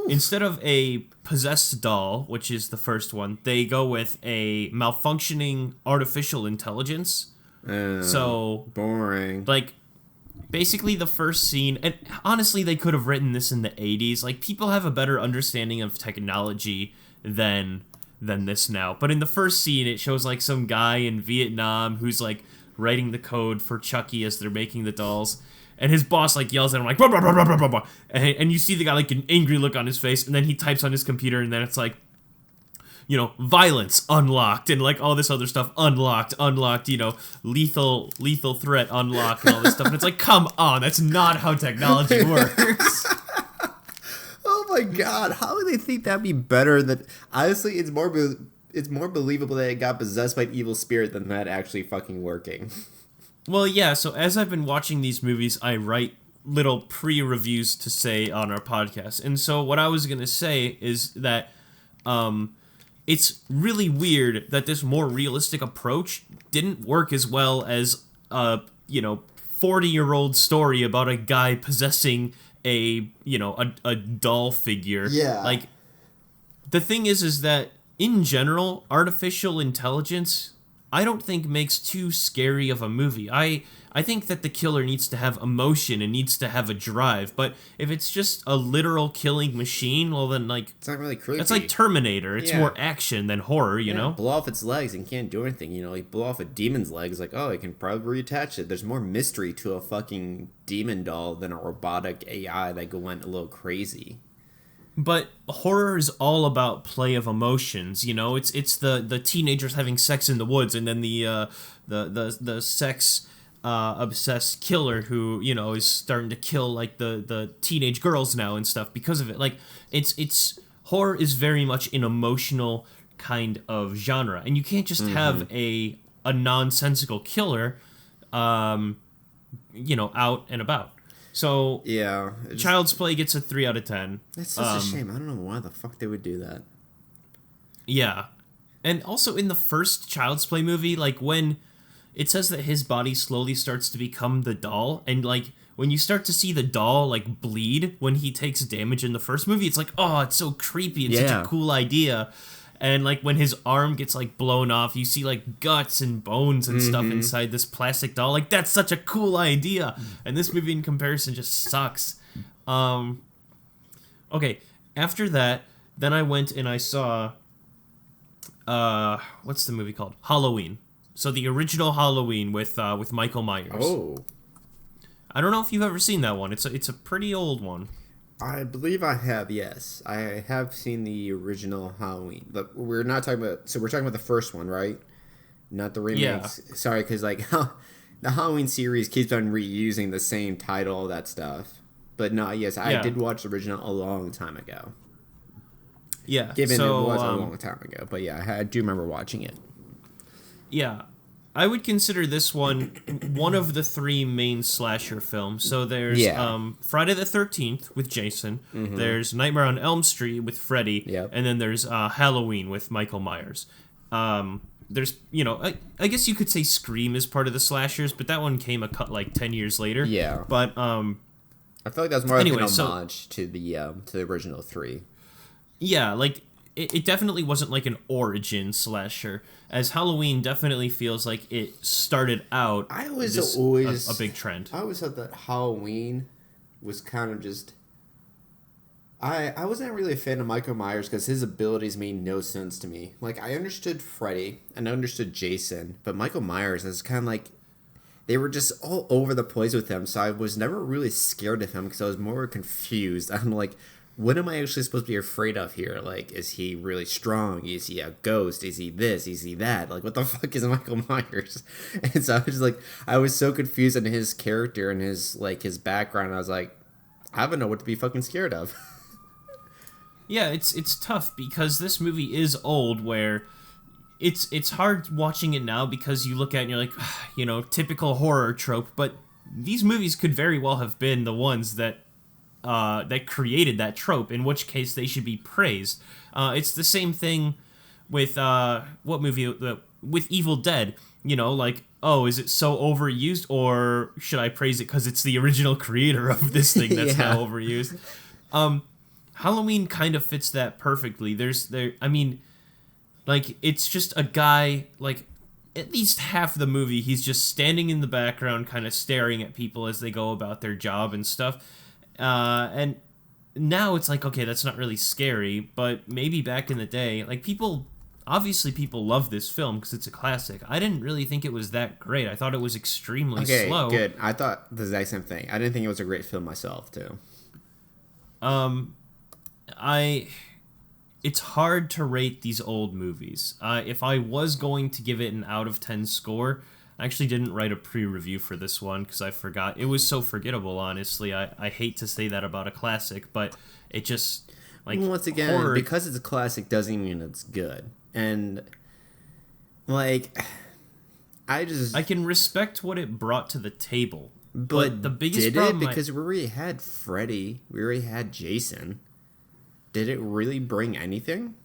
instead of a possessed doll, which is the first one, they go with a malfunctioning artificial intelligence. So boring. Like, basically the first scene, and honestly they could have written this in the 80s. Like, people have a better understanding of technology than this now. But in the first scene, it shows like some guy in Vietnam who's like writing the code for Chucky as they're making the dolls, and his boss like yells at him like blah, blah, blah, blah, blah, blah. And you see the guy like an angry look on his face, and then he types on his computer, and then it's like, violence unlocked, and like all this other stuff unlocked, lethal threat unlocked, and all this stuff. And it's like, come on, that's not how technology works. Oh my god, how would they think that'd be better than... Honestly, it's more believable that it got possessed by an evil spirit than that actually fucking working. Well, yeah, so as I've been watching these movies, I write little pre-reviews to say on our podcast. And so what I was going to say is that it's really weird that this more realistic approach didn't work as well as a 40-year-old story about a guy possessing a doll figure. Yeah. Like, the thing is that in general, artificial intelligence I don't think makes too scary of a movie. I think that the killer needs to have emotion and needs to have a drive. But if it's just a literal killing machine, well then like It's not really creepy. that's like Terminator. It's Yeah. more action than horror, you know? Blow off its legs and can't do anything. You know, like blow off a demon's legs, like, oh, it can probably reattach it. There's more mystery to a fucking demon doll than a robotic AI that went a little crazy. But horror is all about play of emotions, you know. It's the teenagers having sex in the woods, and then the sex obsessed killer who, you know, is starting to kill like the teenage girls now and stuff because of it. Like it's horror is very much an emotional kind of genre, and you can't just have a nonsensical killer, you know, out and about. So Yeah. Child's Play gets a 3 out of 10. It's such a shame. I don't know why the fuck they would do that. Yeah. And also in the first Child's Play movie, like when it says that his body slowly starts to become the doll, and like when you start to see the doll like bleed when he takes damage in the first movie, it's like, oh, it's so creepy. It's such Yeah. a cool idea. And like when his arm gets like blown off, you see like guts and bones and stuff inside this plastic doll. Like that's such a cool idea. And this movie in comparison just sucks. Okay, after that, then I went and I saw what's the movie called? Halloween. So the original Halloween with Michael Myers. Oh. I don't know if you've ever seen that one. It's a pretty old one. I believe I have, yes. I have seen the original Halloween. But we're not talking about... So we're talking about the first one, right? Not the remakes. Yeah. Sorry, because, like, the Halloween series keeps on reusing the same title, all that stuff. But no, yes, I Yeah. did watch the original a long time ago. Yeah. Given so, it was a long time ago. But yeah, I do remember watching it. Yeah. I would consider this one of the 3 main slasher films. So there's Yeah. Friday the 13th with Jason. There's Nightmare on Elm Street with Freddy. Yep. And then there's Halloween with Michael Myers. There's, you know, I guess you could say Scream is part of the slashers, but that one came like 10 years later. Yeah. But I feel like that's more Anyway, like an so- homage to the original 3. yeah, like it definitely wasn't like an origin slasher, as Halloween definitely feels like it started out. I was this- always a big trend. I always thought that Halloween was kind of just. I wasn't really a fan of Michael Myers because his abilities made no sense to me. Like, I understood Freddy and I understood Jason, but Michael Myers is kind of like. They were just all over the place with him, so I was never really scared of him because I was more confused. I'm like, what am I actually supposed to be afraid of here? Like, is he really strong? Is he a ghost? Is he this? Is he that? Like, what the fuck is Michael Myers? And so I was just like, I was so confused in his character and his background. I was like, I don't know what to be fucking scared of. Yeah, it's tough because this movie is old. Where it's hard watching it now because you look at it and you're like, you know, typical horror trope. But these movies could very well have been the ones that created that trope. In which case, they should be praised. It's the same thing with what movie with Evil Dead. You know, like, oh, is it so overused, or should I praise it because it's the original creator of this thing that's Yeah. now overused? Halloween kind of fits that perfectly. I mean, like, it's just a guy, like, at least half the movie, he's just standing in the background, kind of staring at people as they go about their job and stuff. And now it's like, okay, that's not really scary, but maybe back in the day, like, obviously people love this film because it's a classic. I didn't really think it was that great. I thought it was extremely Okay, slow. good. I thought the exact same thing. I didn't think it was a great film myself, too. It's hard to rate these old movies. If I was going to give it an out of 10 score, I actually didn't write a pre-review for this one because I forgot. It was so forgettable, honestly. I hate to say that about a classic, but it just, like, Once again, horror, because it's a classic doesn't mean it's good. And, like, I can respect what it brought to the table. But the biggest did problem it? Because we already had Freddy. We already had Jason. Did it really bring anything?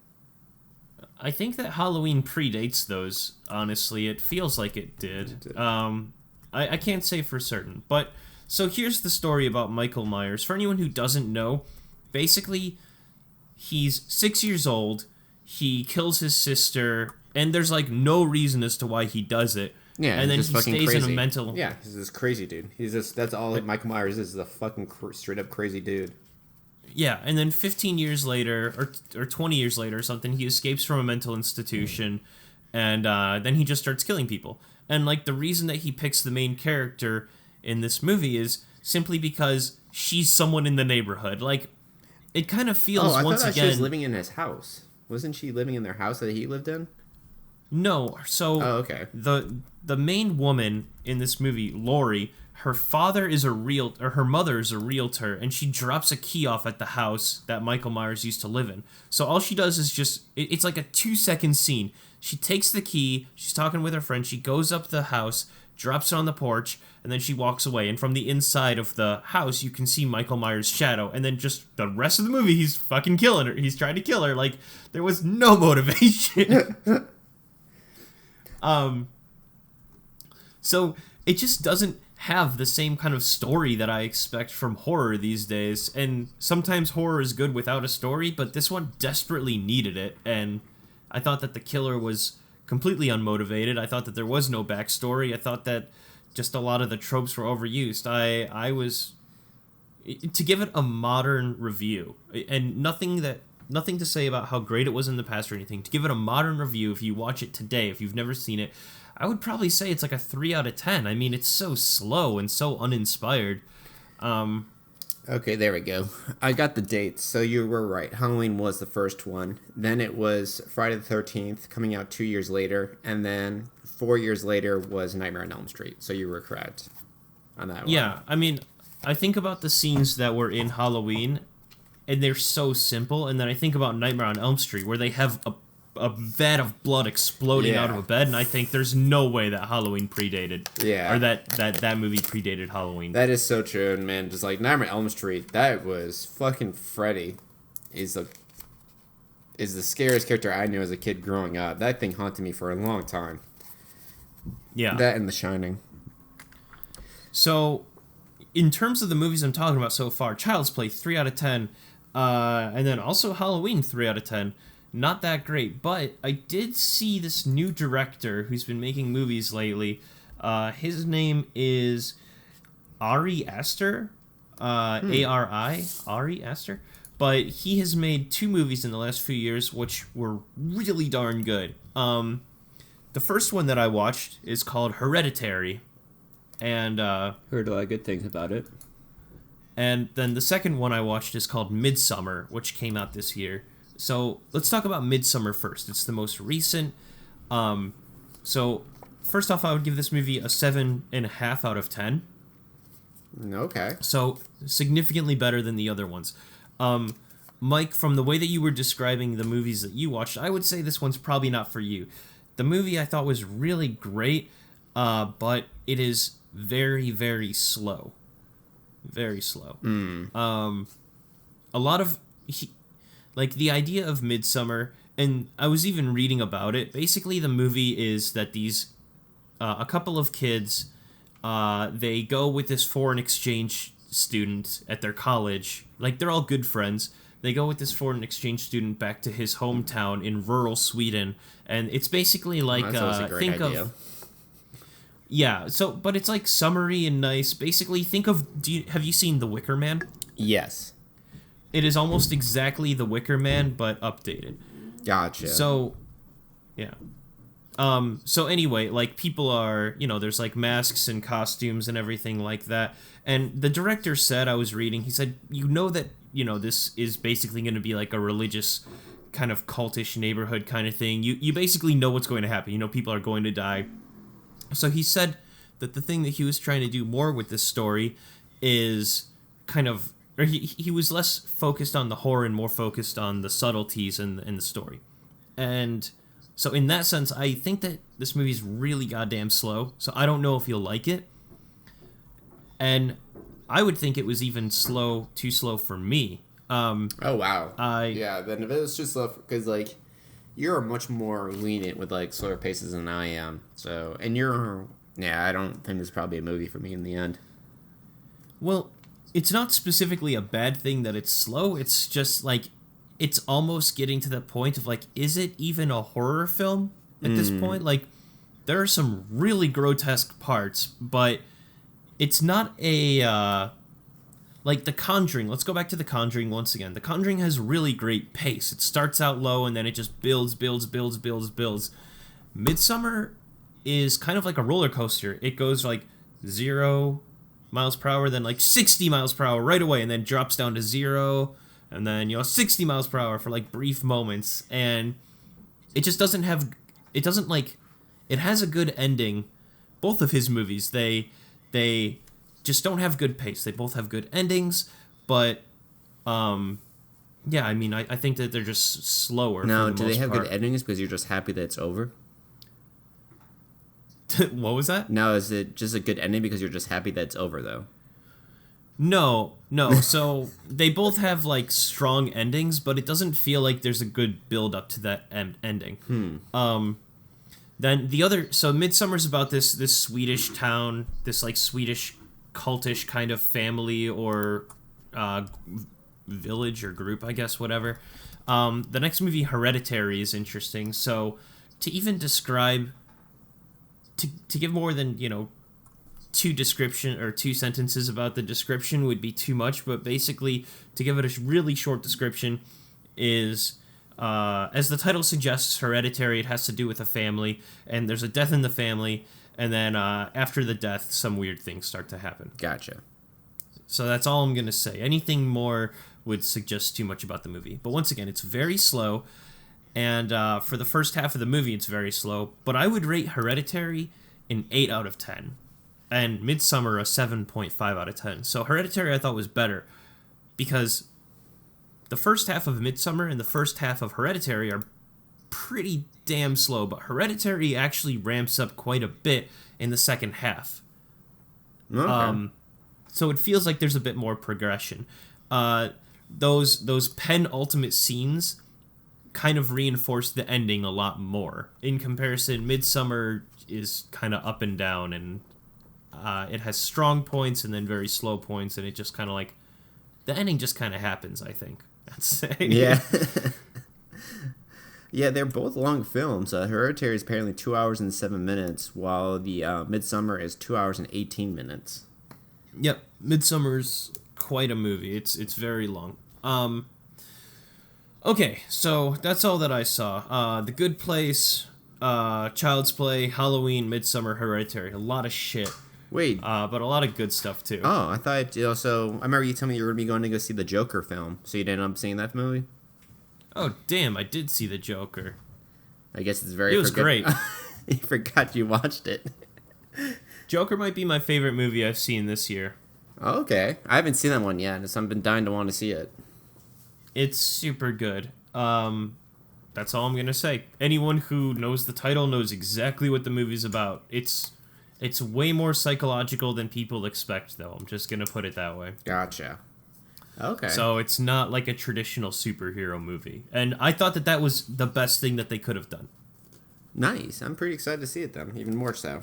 I think that Halloween predates those, honestly. It feels like it did. I can't say for certain. But, so here's the story about Michael Myers. For anyone who doesn't know, basically, he's 6 years old. He kills his sister and there's like no reason as to why he does it. Yeah, and then just he fucking stays crazy. in a mental. Yeah, he's this crazy dude. He's just that's all Michael Myers is a fucking straight up crazy dude. Yeah, and then 15 years later, or 20 years later or something, he escapes from a mental institution, and then he just starts killing people. And, like, the reason that he picks the main character in this movie is simply because she's someone in the neighborhood. Like, it kind of feels, I once thought again... she was living in his house. Wasn't she living in their house that he lived in? No, so... Oh, okay. The main woman in this movie, Lori... Her father is her mother is a realtor, and she drops a key off at the house that Michael Myers used to live in. So all she does is it's like a 2-second scene. She takes the key, she's talking with her friend, she goes up the house, drops it on the porch, and then she walks away. And from the inside of the house, you can see Michael Myers' shadow. And then just the rest of the movie, he's fucking killing her. He's trying to kill her. Like, there was no motivation. So it just doesn't have the same kind of story that I expect from horror these days. And sometimes horror is good without a story, but this one desperately needed it. And I thought that the killer was completely unmotivated. I thought that there was no backstory. I thought that just a lot of the tropes were overused. I was... To give it a modern review, and nothing to say about how great it was in the past or anything, to give it a modern review, if you watch it today, if you've never seen it, I would probably say it's like a 3 out of 10. I mean, it's so slow and so uninspired. Okay, there we go. I got the dates, so you were right. Halloween was the first one. Then it was Friday the 13th, coming out 2 years later. And then 4 years later was Nightmare on Elm Street. So you were correct on that one. Yeah, I mean, I think about the scenes that were in Halloween, and they're so simple. And then I think about Nightmare on Elm Street, where they have a vat of blood exploding out of a bed, and I think there's no way that Halloween predated. Yeah. Or that movie predated Halloween. That is so true, and man, just like Nightmare on Elm Street, that was fucking Freddy is the scariest character I knew as a kid growing up. That thing haunted me for a long time. Yeah. That and The Shining. So, in terms of the movies I'm talking about so far, Child's Play, 3 out of 10, and then also Halloween, 3 out of 10. Not that great, but I did see this new director who's been making movies lately. His name is Ari Aster, Ari Aster. But he has made 2 movies in the last few years, which were really darn good. The first one that I watched is called Hereditary, and Heard a lot of good things about it. And then the second one I watched is called Midsommar, which came out this year. So let's talk about Midsommar first. It's the most recent. So first off, I would give this movie a 7.5 out of 10. Okay. So significantly better than the other ones. Mike, from the way that you were describing the movies that you watched, I would say this one's probably not for you. The movie I thought was really great, but it is very, very slow. Very slow. A lot of... Like, the idea of Midsommar, and I was even reading about it, basically the movie is that these, a couple of kids, they go with this foreign exchange student at their college, like, they're all good friends, they go with this foreign exchange student back to his hometown in rural Sweden, and it's basically like, a great think idea. of... Yeah, so, but it's like summery and nice, basically think of, have you seen The Wicker Man? Yes. It is almost exactly The Wicker Man, but updated. Gotcha. So, yeah. So anyway, like, people are, there's, like, masks and costumes and everything like that. And the director said, I was reading, he said, that, this is basically going to be, like, a religious kind of cultish neighborhood kind of thing. You basically know what's going to happen. People are going to die. So he said that the thing that he was trying to do more with this story is kind of... Or he was less focused on the horror and more focused on the subtleties in the story. And so in that sense, I think that this movie is really goddamn slow. So I don't know if you'll like it. And I would think it was even too slow for me. Oh, wow. Yeah, then if it was just slow, because, like, you're much more lenient with, like, slower paces than I am. So, and I don't think this is probably a movie for me in the end. Well... It's not specifically a bad thing that it's slow, it's just, like, it's almost getting to the point of, like, is it even a horror film? at this point. Like, there are some really grotesque parts, but it's not a like The Conjuring. Let's go back to The Conjuring once again. The Conjuring has really great pace. It starts out low and then it just builds. Midsummer is kind of like a roller coaster. It goes like 0 miles per hour, then like 60 miles per hour right away, and then drops down to 0, and then 60 miles per hour for like brief moments, and it just doesn't have. It doesn't like. It has a good ending. Both of his movies, they just don't have good pace. They both have good endings, but yeah, I mean, I think that they're just slower. Now, for the do they most have part. good endings because you're just happy that it's over? What was that? Now, is it just a good ending because you're just happy that it's over, though? No. So they both have like strong endings, but it doesn't feel like there's a good build up to that ending. Then the other, so Midsummer's about this Swedish town, this like Swedish cultish kind of family or village or group, I guess, whatever. The next movie, Hereditary, is interesting. So to even describe, to give more than, two sentences about the description would be too much, but basically to give it a really short description is, as the title suggests, Hereditary. It has to do with a family, and there's a death in the family, and then after the death, some weird things start to happen. Gotcha. So that's all I'm going to say. Anything more would suggest too much about the movie. But once again, it's very slow, and for the first half of the movie, it's very slow. But I would rate Hereditary an 8 out of 10, and Midsummer a 7.5 out of 10. So Hereditary I thought was better, because the first half of Midsummer and the first half of Hereditary are pretty damn slow, but Hereditary actually ramps up quite a bit in the second half. Okay. So it feels like there's a bit more progression. Those penultimate scenes kind of reinforce the ending a lot more. In comparison, Midsummer is kind of up and down, and it has strong points and then very slow points, and it just kind of like, the ending just kind of happens, I think. Yeah. Yeah, they're both long films. Hereditary is apparently 2 hours and 7 minutes, while the Midsummer is 2 hours and 18 minutes. Yep, Midsummer's quite a movie. It's very long. Okay, so that's all that I saw. The Good Place, Child's Play, Halloween, Midsummer, Hereditary. A lot of shit. Wait. But a lot of good stuff too. Oh, I thought also. I remember you telling me you were going to be going to go see the Joker film, so you didn't end up seeing that movie. Oh damn! I did see the Joker. I guess it's very. It was great. You forgot you watched it. Joker might be my favorite movie I've seen this year. Oh, okay, I haven't seen that one yet, so I've been dying to want to see it. It's super good. That's all I'm gonna say. Anyone who knows the title knows exactly what the movie's about. It's way more psychological than people expect, though. I'm just gonna put it that way. Gotcha. Okay. So it's not like a traditional superhero movie. And I thought that was the best thing that they could have done. Nice. I'm pretty excited to see it then, even more so.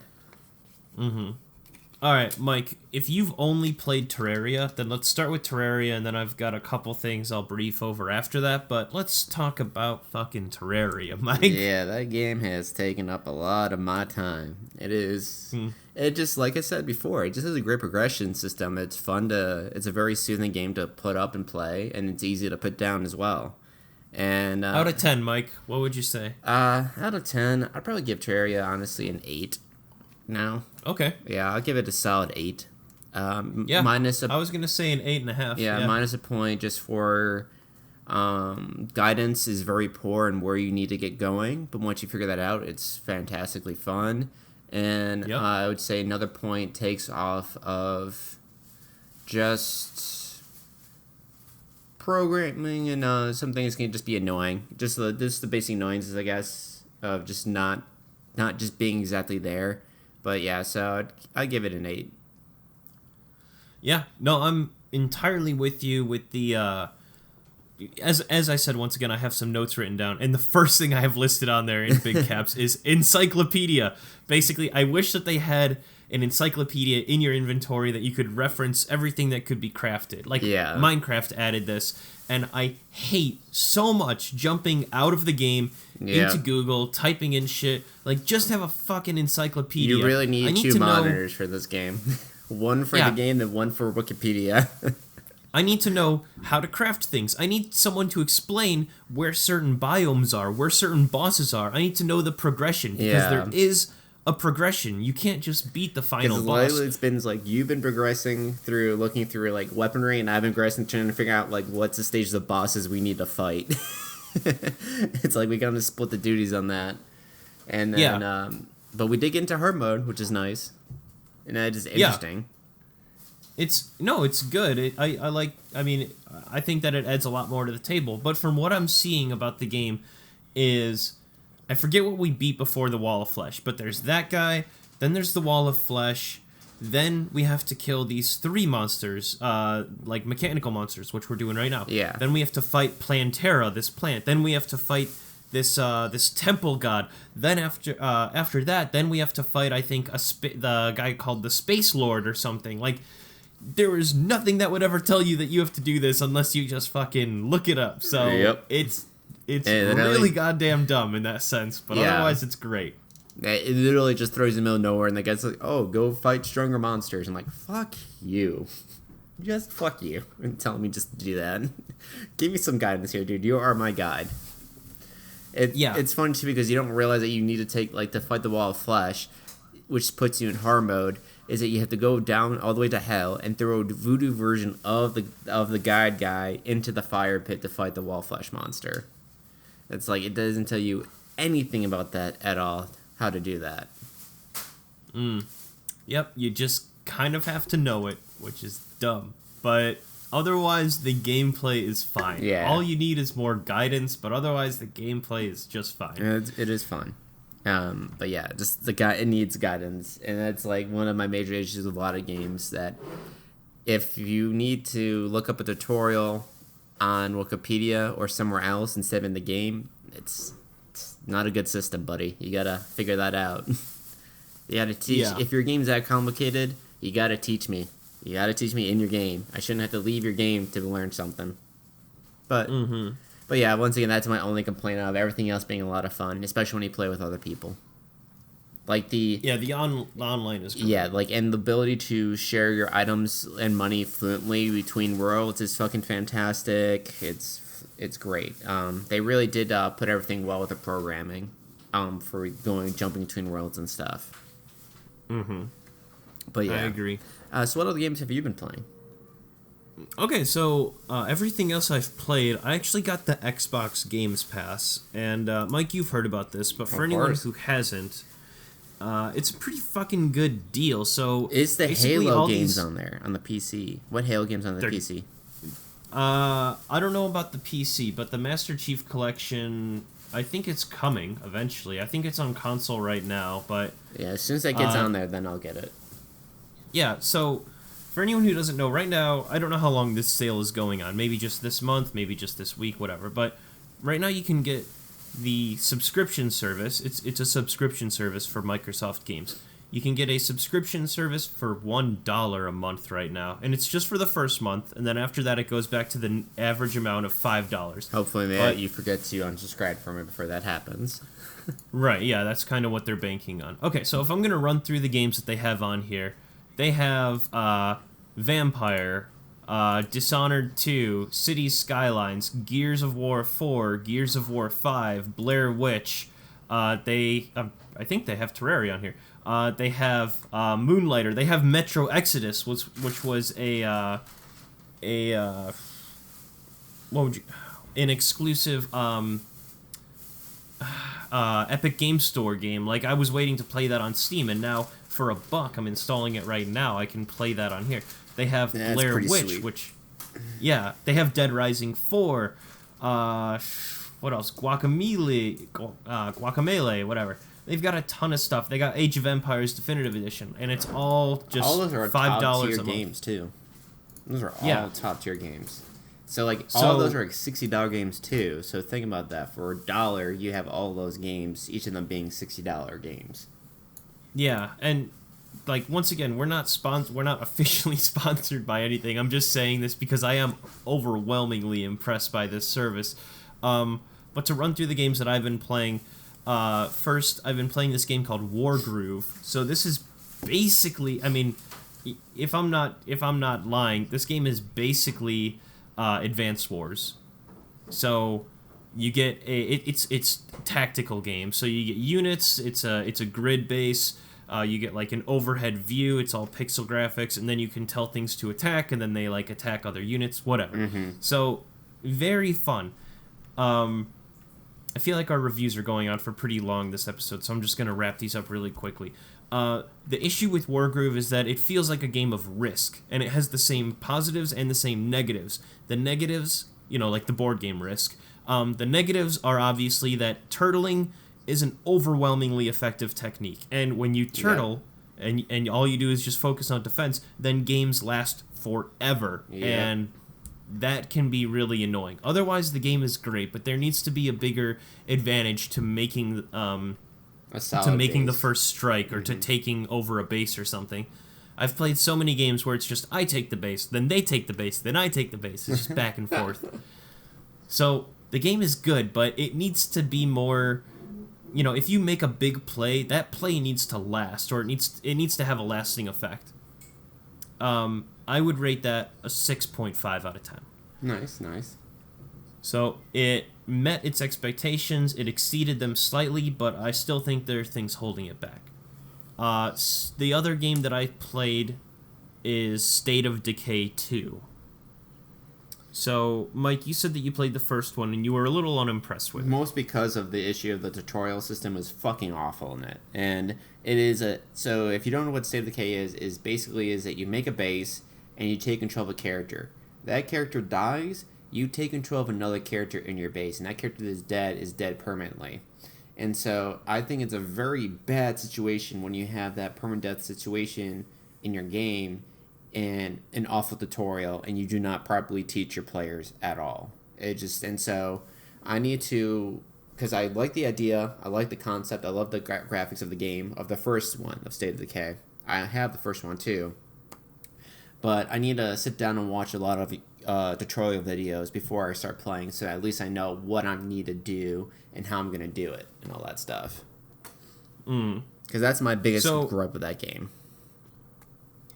All right, Mike, if you've only played Terraria, then let's start with Terraria, and then I've got a couple things I'll brief over after that, but let's talk about fucking Terraria, Mike. Yeah, that game has taken up a lot of my time. It is... It just, like I said before, it just has a great progression system. It's fun to... It's a very soothing game to put up and play, and it's easy to put down as well. And out of 10, Mike, what would you say? Out of 10, I'd probably give Terraria, honestly, an 8 now. Okay. Yeah, I'll give it a solid 8. Yeah, minus I was going to say an 8.5. Yeah, minus a point just for guidance is very poor in where you need to get going. But once you figure that out, it's fantastically fun. And Yep. I would say another point takes off of just programming, and some things can just be annoying. Just the basic annoyances, I guess, of just not just being exactly there. But yeah, so I'd give it an 8. Yeah, no, I'm entirely with you with the, as I said, once again, I have some notes written down, and the first thing I have listed on there in big caps is encyclopedia. Basically, I wish that they had an encyclopedia in your inventory that you could reference everything that could be crafted. Like, Yeah. Minecraft added this, and I hate so much jumping out of the game into Google, typing in shit. Like, just have a fucking encyclopedia. You really need two monitors for this game. One for the game and one for Wikipedia. I need to know how to craft things. I need someone to explain where certain biomes are, where certain bosses are. I need to know the progression, because there is a progression. You can't just beat the final boss. Lately it's been like you've been progressing through looking through like weaponry, and I've been progressing trying to figure out like what's the stage of the bosses we need to fight. It's like we gotta split the duties on that. And then but we did get into hard mode, which is nice. And that is interesting. It's good. I think that it adds a lot more to the table. But from what I'm seeing about the game is, I forget what we beat before the Wall of Flesh, but there's that guy, then there's the Wall of Flesh, then we have to kill these 3 monsters, like mechanical monsters, which we're doing right now. Yeah. Then we have to fight Plantera, this plant. Then we have to fight this temple god. Then after that, then we have to fight, I think, the guy called the Space Lord or something. Like, there is nothing that would ever tell you that you have to do this unless you just fucking look it up. So it's really goddamn dumb in that sense, but otherwise it's great. It literally just throws you in the middle of nowhere, and the guy's like, oh, go fight stronger monsters. I'm like, fuck you. Just fuck you. And telling me just to do that. Give me some guidance here, dude. You are my guide. It's fun too because you don't realize that you need to take, like, to fight the Wall of Flesh, which puts you in hard mode, is that you have to go down all the way to hell and throw a voodoo version of the guide guy into the fire pit to fight the Wall of Flesh monster. It's like, it doesn't tell you anything about that at all, how to do that. Yep, you just kind of have to know it, which is dumb. But otherwise, the gameplay is fine. Yeah. All you need is more guidance, but otherwise, the gameplay is just fine. It is fun. But yeah, just it needs guidance, and that's like one of my major issues with a lot of games, that if you need to look up a tutorial on Wikipedia or somewhere else instead of in the game, it's not a good system, buddy. You gotta figure that out. You gotta teach. If your game's that complicated, you gotta teach me. You gotta teach me in your game. I shouldn't have to leave your game to learn something. But But yeah, once again, that's my only complaint of everything else being a lot of fun, especially when you play with other people. Like the online is great. Yeah, like, and the ability to share your items and money fluently between worlds is fucking fantastic. It's great. They really did put everything well with the programming, for jumping between worlds and stuff. But yeah, I agree. So what other games have you been playing? Okay, so everything else I've played, I actually got the Xbox Games Pass, and Mike, you've heard about this, but for anyone who hasn't, it's a pretty fucking good deal. So is the Halo games on there on the PC? What Halo games on the PC? I don't know about the PC, but the Master Chief Collection, I think it's coming eventually. I think it's on console right now, but yeah, as soon as that gets on there, then I'll get it. Yeah, so for anyone who doesn't know, right now, I don't know how long this sale is going on. Maybe just this month, maybe just this week, whatever. But right now you can get the subscription service. It's a subscription service for Microsoft games. You can get a subscription service for $1 a month right now, and it's just for the first month, and then after that it goes back to the average amount of $5. Hopefully you forget to unsubscribe from it before that happens. Right, yeah, that's kind of what they're banking on. Okay, so if I'm going to run through the games that they have on here, they have Vampire, Dishonored 2, Cities Skylines, Gears of War 4, Gears of War 5, Blair Witch. I think they have Terraria on here. They have Moonlighter. They have Metro Exodus, which was an exclusive Epic Game Store game. Like, I was waiting to play that on Steam, and now for $1, I'm installing it right now. I can play that on here. They have Blair Witch, which, they have Dead Rising 4. What else? Guacamelee, whatever. They've got a ton of stuff. They got Age of Empires Definitive Edition, and it's all just all those are $5 top tier a month. games too. Those are all top tier games. So all of those are like $60 games too. So think about that. For $1, you have all those games, each of them being $60 games. Yeah, and like, once again, we're not officially sponsored by anything. I'm just saying this because I am overwhelmingly impressed by this service. But to run through the games that I've been playing, first, I've been playing this game called Wargroove. So this is basically, I mean, if I'm not lying, this game is basically Advance Wars. So you get it's tactical game. So you get units. It's a grid base. You get like an overhead view. It's all pixel graphics, and then you can tell things to attack, and then they like attack other units, whatever. Mm-hmm. So very fun. I feel like our reviews are going on for pretty long this episode, so I'm just gonna wrap these up really quickly. The issue with Wargroove is that it feels like a game of Risk, and it has the same positives and the same negatives. The negatives, like the board game Risk. The negatives are obviously that turtling is an overwhelmingly effective technique. And when you turtle, and all you do is just focus on defense, then games last forever. Yeah. And that can be really annoying. Otherwise, the game is great, but there needs to be a bigger advantage to making the first strike or to taking over a base or something. I've played so many games where it's just, I take the base, then they take the base, then I take the base. It's just back and forth. So the game is good, but it needs to be more... if you make a big play, that play needs to last, or it needs to have a lasting effect. I would rate that a 6.5 out of 10. Nice. So it met its expectations, it exceeded them slightly, but I still think there are things holding it back. The other game that I played is State of Decay 2. So, Mike, you said that you played the first one and you were a little unimpressed with it. Most because of the issue of the tutorial system was fucking awful in it. And it is so if you don't know what State of Decay is basically that you make a base and you take control of a character. That character dies, you take control of another character in your base, and that character that is dead permanently. And so I think it's a very bad situation when you have that permanent death situation in your game and an awful tutorial, and you do not properly teach your players at all. And so I need to, because I like the idea, I like the concept, I love the graphics of the game, of the first one, of State of Decay. I have the first one too. But I need to sit down and watch a lot of tutorial videos before I start playing, so at least I know what I need to do and how I'm going to do it and all that stuff. Because that's my biggest gripe with that game.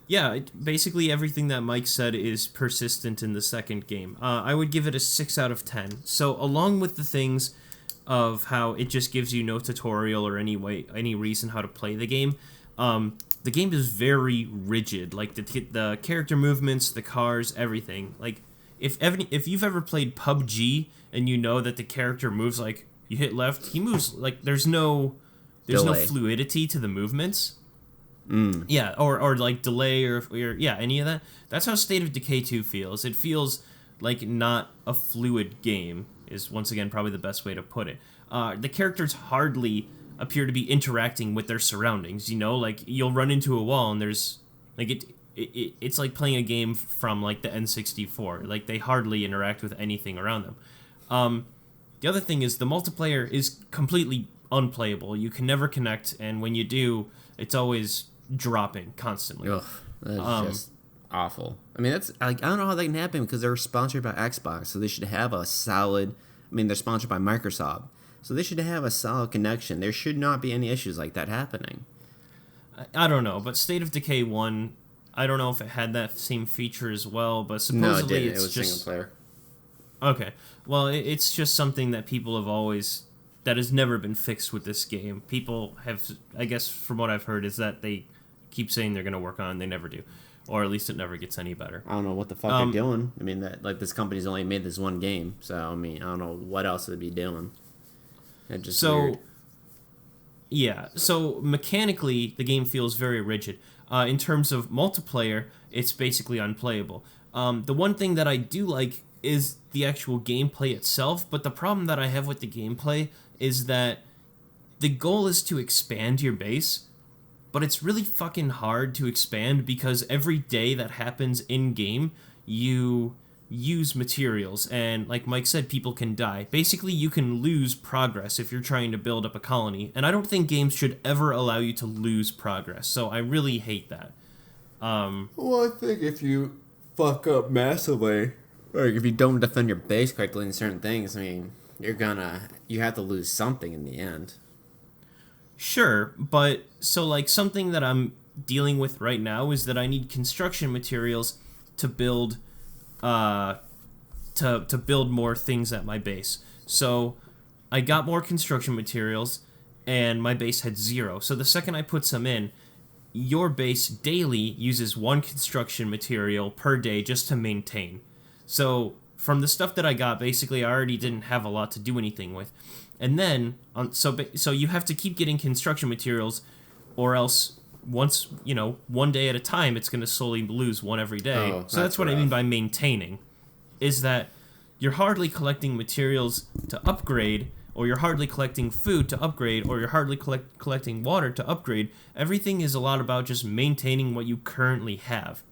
Yeah, basically everything that Mike said is persistent in the second game. I would give it a 6 out of 10. So along with the things of how it just gives you no tutorial or any reason how to play the game, the game is very rigid. Like the character movements, the cars, everything. Like if you've ever played PUBG and you know that the character moves like you hit left, he moves like there's no fluidity to the movements. Yeah, or like delay or any of that. That's how State of Decay 2 feels. It feels like not a fluid game is once again probably the best way to put it. The characters hardly appear to be interacting with their surroundings, like you'll run into a wall and there's like it's like playing a game from like the N64. Like they hardly interact with anything around them. The other thing is the multiplayer is completely unplayable. You can never connect, and when you do, it's always dropping constantly. Ugh, that's just awful. I mean, that's like I don't know how that can happen because they're sponsored by Xbox, so they should have a solid. I mean, they're sponsored by Microsoft, so they should have a solid connection. There should not be any issues like that happening. I don't know, but State of Decay 1, I don't know if it had that same feature as well, but supposedly no, it didn't. It's it was just single player. Okay, well, it's just something that people have always that has never been fixed with this game. People have, I guess, from what I've heard, is that they keep saying they're going to work on it and they never do. Or at least it never gets any better. I don't know what the fuck they're doing. I mean, that like this company's only made this one game, so I mean, I don't know what else they'd be doing. It's just weird. Yeah, so mechanically, the game feels very rigid. In terms of multiplayer, it's basically unplayable. The one thing that I do like is the actual gameplay itself, but the problem that I have with the gameplay is that the goal is to expand your base, but it's really fucking hard to expand because every day that happens in-game, you use materials, and like Mike said, people can die. Basically, you can lose progress if you're trying to build up a colony, and I don't think games should ever allow you to lose progress, so I really hate that. Well, I think if you fuck up massively, like if you don't defend your base correctly in certain things, I mean, you have to lose something in the end. Sure, but so like something that I'm dealing with right now is that I need construction materials to build to build more things at my base. So I got more construction materials and my base had 0. So the second I put some in, your base daily uses 1 construction material per day just to maintain. So from the stuff that I got, basically I already didn't have a lot to do anything with. And then so you have to keep getting construction materials, or else once, one day at a time, it's going to slowly lose 1 every day. Oh, so that's what I mean by maintaining, is that you're hardly collecting materials to upgrade, or you're hardly collecting food to upgrade, or you're hardly collecting water to upgrade. Everything is a lot about just maintaining what you currently have.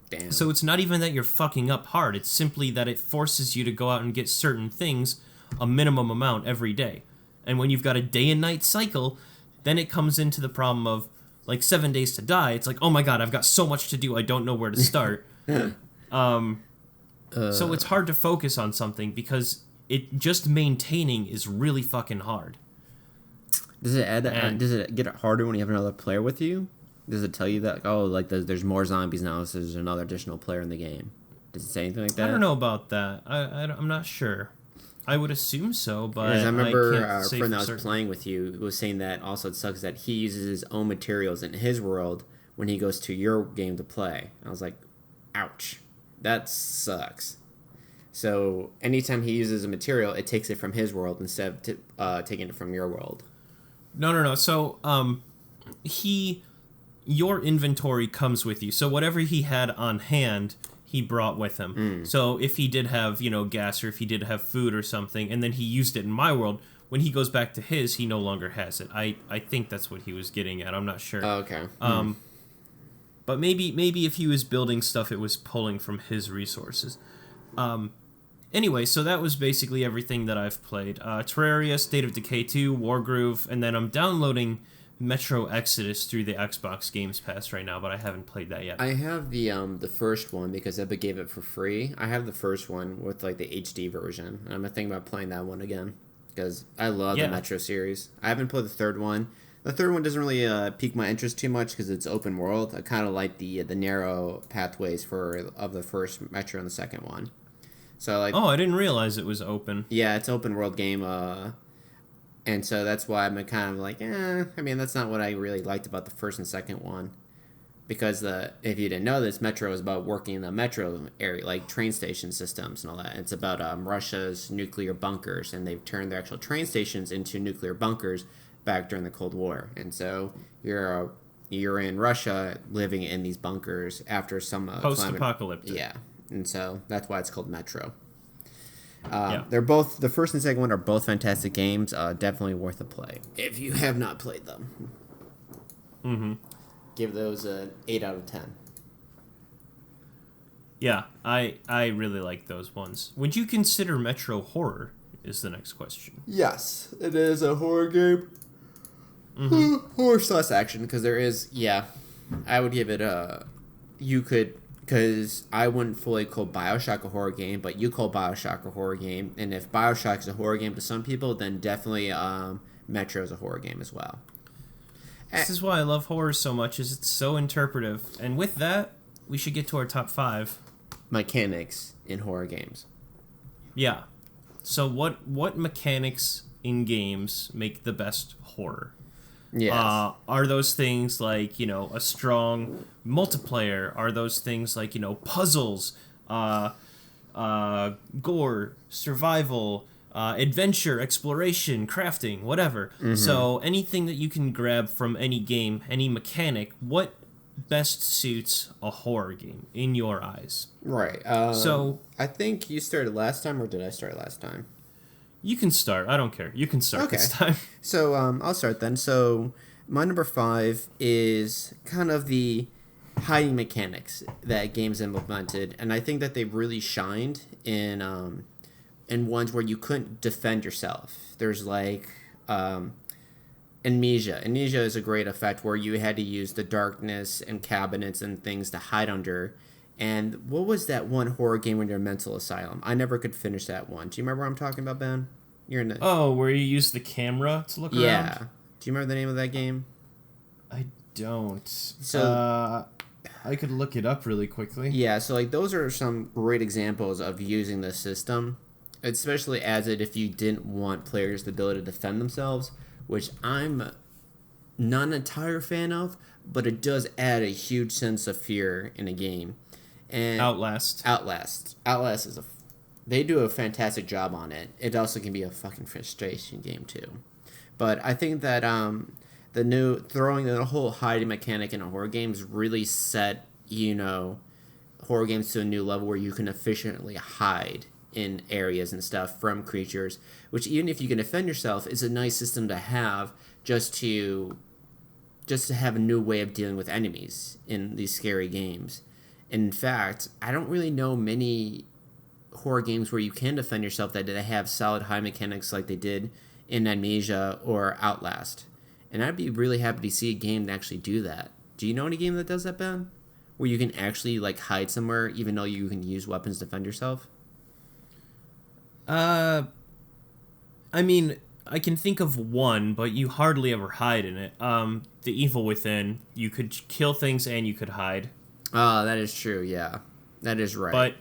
Damn. So it's not even that you're fucking up hard. It's simply that it forces you to go out and get certain things a minimum amount every day. And when you've got a day and night cycle, then it comes into the problem of like 7 days to die. It's like, oh my god, I've got so much to do, I don't know where to start. So it's hard to focus on something because it just maintaining is really fucking hard. Does it get harder when you have another player with you? Does it tell you that, there's more zombies now, so there's another additional player in the game? Does it say anything like that? I don't know about that. I'm not sure. I would assume so, but I remember a friend that was playing with you was saying that also it sucks that he uses his own materials in his world when he goes to your game to play. I was like, ouch, that sucks. So anytime he uses a material, it takes it from his world instead of taking it from your world. No. So, your inventory comes with you. So whatever he had on hand, he brought with him. So if he did have, gas, or if he did have food or something, and then he used it in my world, when he goes back to his, he no longer has it. I think that's what he was getting at. I'm not sure. Oh, okay. But maybe if he was building stuff, it was pulling from his resources. Anyway, so that was basically everything that I've played. Terraria, State of Decay 2, Wargroove, and then I'm downloading Metro Exodus through the Xbox Games Pass right now, but I haven't played that yet. I have the first one because Epic gave it for free. I have the first one with like the HD version, and I'm thinking about playing that one again because I love the Metro series. I haven't played the third one. The third one doesn't really pique my interest too much because it's open world. I kind of like the narrow pathways of the first Metro and the second one. So I didn't realize it was open. Yeah, it's open world game. And so that's why I'm kind of like, that's not what I really liked about the first and second one. Because if you didn't know this, Metro is about working in the metro area, like train station systems and all that. It's about Russia's nuclear bunkers, and they've turned their actual train stations into nuclear bunkers back during the Cold War. And so you're in Russia living in these bunkers after some post-apocalyptic. Yeah, and so that's why it's called Metro. They're both, the first and second one are both fantastic games. Definitely worth a play if you have not played them. Mm-hmm. Give those an 8 out of 10. Yeah, I really like those ones. Would you consider Metro horror? Is the next question. Yes, it is a horror game. Mm-hmm. Horror / action, because there is. Yeah, I would give it a. You could. Because I wouldn't fully call BioShock a horror game, but you call BioShock a horror game. And if BioShock is a horror game to some people, then definitely Metro is a horror game as well. This is why I love horror so much, is it's so interpretive. And with that, we should get to our top 5. Mechanics in horror games. Yeah. So what mechanics in games make the best horror? Yes. Are those things like, a strong multiplayer? Are those things like, puzzles, gore, survival, adventure, exploration, crafting, whatever. Mm-hmm. So anything that you can grab from any game, any mechanic, what best suits a horror game in your eyes? Right. So I think you started last time, or did I start last time? You can start. I don't care. You can start this time. So I'll start then. So my number 5 is kind of hiding mechanics that games implemented, and I think that they really shined in ones where you couldn't defend yourself. There's like Amnesia. Amnesia is a great effect where you had to use the darkness and cabinets and things to hide under. And what was that one horror game when you're in a mental asylum? I never could finish that one. Do you remember what I'm talking about, Ben? You're in the... Oh, where you use the camera to look around? Yeah. Do you remember the name of that game? I don't. So I could look it up really quickly. yeah, so like those are some great examples of using the system, especially as it if you didn't want players the ability to defend themselves, which I'm not an entire fan of, but it does add a huge sense of fear in a game. And Outlast. Outlast is they do a fantastic job on it. It also can be a fucking frustration game too. But I think that the new throwing the whole hiding mechanic in horror games really set, horror games to a new level where you can efficiently hide in areas and stuff from creatures, which even if you can defend yourself is a nice system to have just to have a new way of dealing with enemies in these scary games. In fact, I don't really know many horror games where you can defend yourself that have solid high mechanics like they did in Amnesia or Outlast. And I'd be really happy to see a game that actually do that. Do you know any game that does that, Ben? Where you can actually like hide somewhere even though you can use weapons to defend yourself? I mean, I can think of one, but you hardly ever hide in it. The Evil Within, you could kill things and you could hide. Oh, that is true, yeah. That is right. But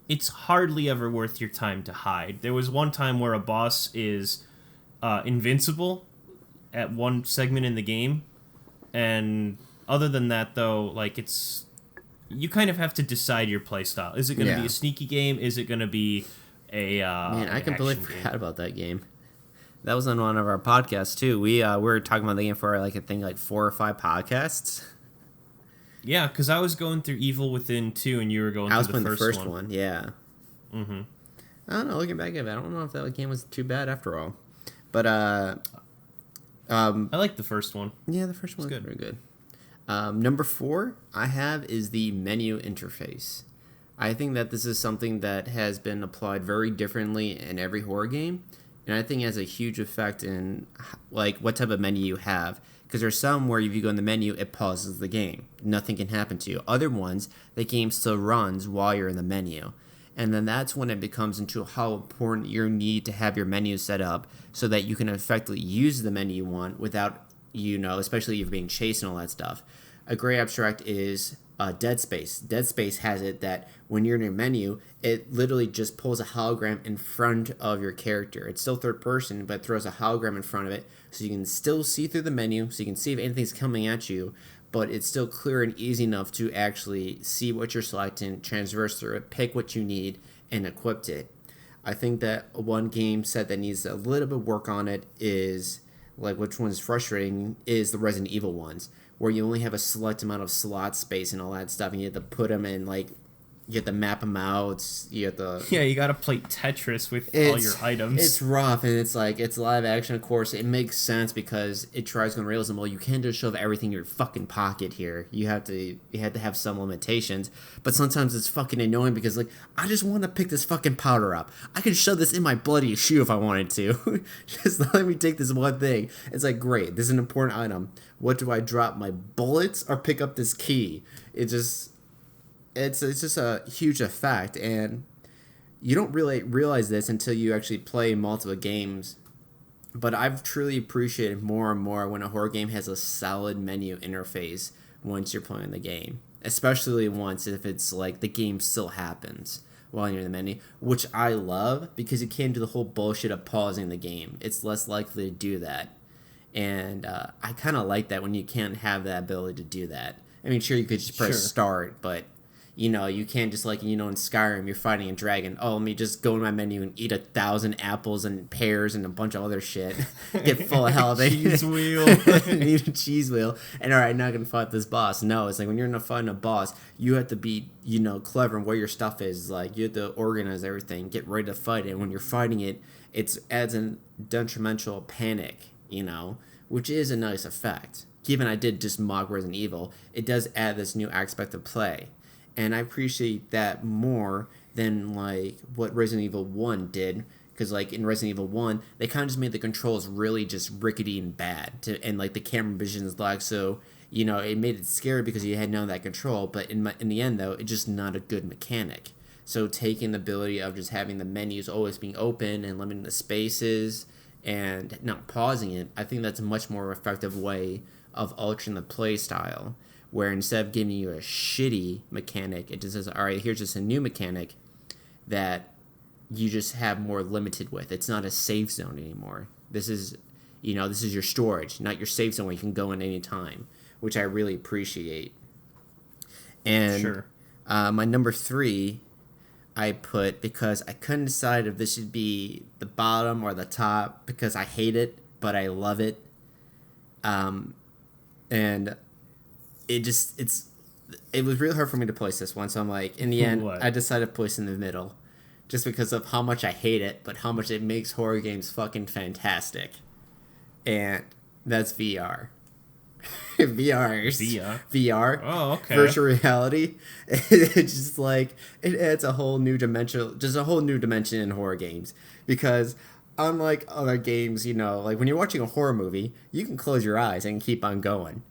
it's hardly ever worth your time to hide. There was one time where a boss is invincible at one segment in the game, and other than that, though, like you kind of have to decide your playstyle. Is it going to be a sneaky game? Is it going to be a man? I completely forgot about that game. That was on one of our podcasts too. We were talking about the game for I think 4 or 5 podcasts. Yeah, because I was going through Evil Within 2, and you were going through the first one. Yeah. Mm-hmm. I don't know. Looking back at it, I don't know if that game was too bad after all. But I like the first one. Yeah, the first one was very good. Number 4 I have is the menu interface. I think that this is something that has been applied very differently in every horror game, and I think it has a huge effect in like what type of menu you have. Because there's some where if you go in the menu, it pauses the game. Nothing can happen to you. Other ones, the game still runs while you're in the menu. And then that's when it becomes into how important you need to have your menu set up so that you can effectively use the menu you want without, especially if you're being chased and all that stuff. A great abstract is Dead Space. Dead Space has it that when you're in your menu, it literally just pulls a hologram in front of your character. It's still third person, but it throws a hologram in front of it so you can still see through the menu, so you can see if anything's coming at you, but it's still clear and easy enough to actually see what you're selecting, transverse through it, pick what you need, and equip it. I think that one game set that needs a little bit of work on it is, like which one's frustrating, is the Resident Evil ones, where you only have a select amount of slot space and all that stuff, and you have to put them in, like, you have to map them out, you have to... Yeah, you gotta play Tetris with all your items. It's rough, and it's like, it's live action, of course. It makes sense because it tries to go on realism. Well, you can't just shove everything in your fucking pocket here. You have to have some limitations, but sometimes it's fucking annoying because, like, I just want to pick this fucking powder up. I can shove this in my bloody shoe if I wanted to. Just let me take this one thing. It's like, great, this is an important item. What do I drop, my bullets or pick up this key? It's just a huge effect, and you don't really realize this until you actually play multiple games. But I've truly appreciated more and more when a horror game has a solid menu interface once you're playing the game, especially once if it's like the game still happens while you're in the menu, which I love because you can't do the whole bullshit of pausing the game. It's less likely to do that. And I kind of like that when you can't have that ability to do that. I mean, sure, you could just press start, but, you can't just like, in Skyrim, you're fighting a dragon. Oh, let me just go in my menu and eat 1,000 apples and pears and a bunch of other shit. Get full of health. Cheese wheel. Need a cheese wheel. And, all right, now I can fight this boss. No, it's like when you're fighting a boss, you have to be, clever in where your stuff is. Like, you have to organize everything, get ready to fight it. And when you're fighting it, it adds a detrimental panic, which is a nice effect. given I did just mock Resident Evil, it does add this new aspect of play. And I appreciate that more than, like, what Resident Evil 1 did. Because, like, in Resident Evil 1, they kind of just made the controls really just rickety and bad. And, like, the camera vision is lagged, so, you know, it made it scary because you had none of that control. But in the end, though, it's just not a good mechanic. So taking the ability of just having the menus always being open and limiting the spaces and not pausing it, I think that's a much more effective way of altering the play style. Where instead of giving you a shitty mechanic, it just says, all right, here's just a new mechanic that you just have more limited with. It's not a safe zone anymore. This is, you know, this is your storage, not your safe zone where you can go in any time, which I really appreciate. And Sure. My number 3, I put because I couldn't decide if this should be the bottom or the top because I hate it, but I love it. And it was really hard for me to place this one. So I'm like, in the end, What? I decided to place in the middle just because of how much I hate it, but how much it makes horror games fucking fantastic. And that's VR. VR. Oh, okay. Virtual reality. It's just like, it adds a whole new dimension, in horror games. Because unlike other games, you know, like when you're watching a horror movie, you can close your eyes and keep on going.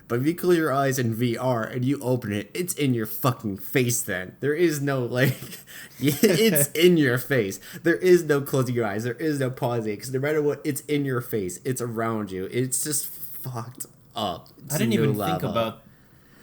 But if you close your eyes in VR and you open it, it's in your fucking face then. There is no, like, it's in your face. There is no closing your eyes. There is no pausing. Because no matter what, it's in your face. It's around you. It's just fucked up. It's I didn't even think level. about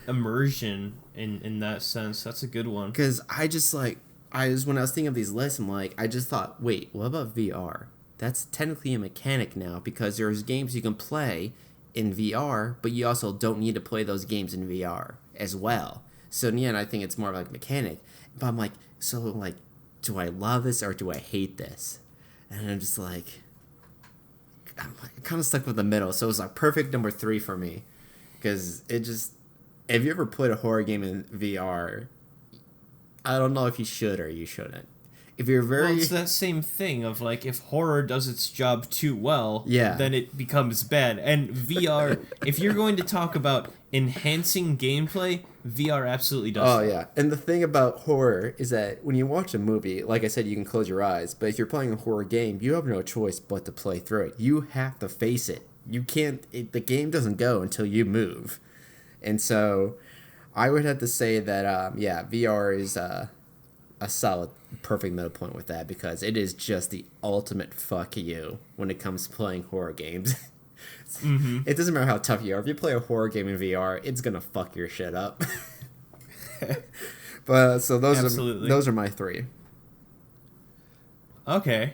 immersion in that sense. That's a good one. Because when I was thinking of these lists, I'm like, I just thought, wait, what about VR? That's technically a mechanic now because there's games you can play in VR, but you also don't need to play those games in VR as well. So in the end, I think it's more like a mechanic. But I'm like, so like, do I love this or do I hate this? And I'm just like, I'm kind of stuck with the middle. So it was like perfect number 3 for me. Because it just, if you ever played a horror game in VR, I don't know if you should or you shouldn't. If you're very... Well, it's that same thing of, like, if horror does its job too well, Yeah. then it becomes bad. And VR, if you're going to talk about enhancing gameplay, VR absolutely does. Oh, yeah. And the thing about horror is that when you watch a movie, like I said, you can close your eyes. But if you're playing a horror game, you have no choice but to play through it. You have to face it. You can't... the game doesn't go until you move. And so I would have to say that, VR is... a solid, perfect middle point with that because it is just the ultimate fuck you when it comes to playing horror games. Mm-hmm. It doesn't matter how tough you are. If you play a horror game in VR, it's gonna fuck your shit up. But so those are my 3. Okay.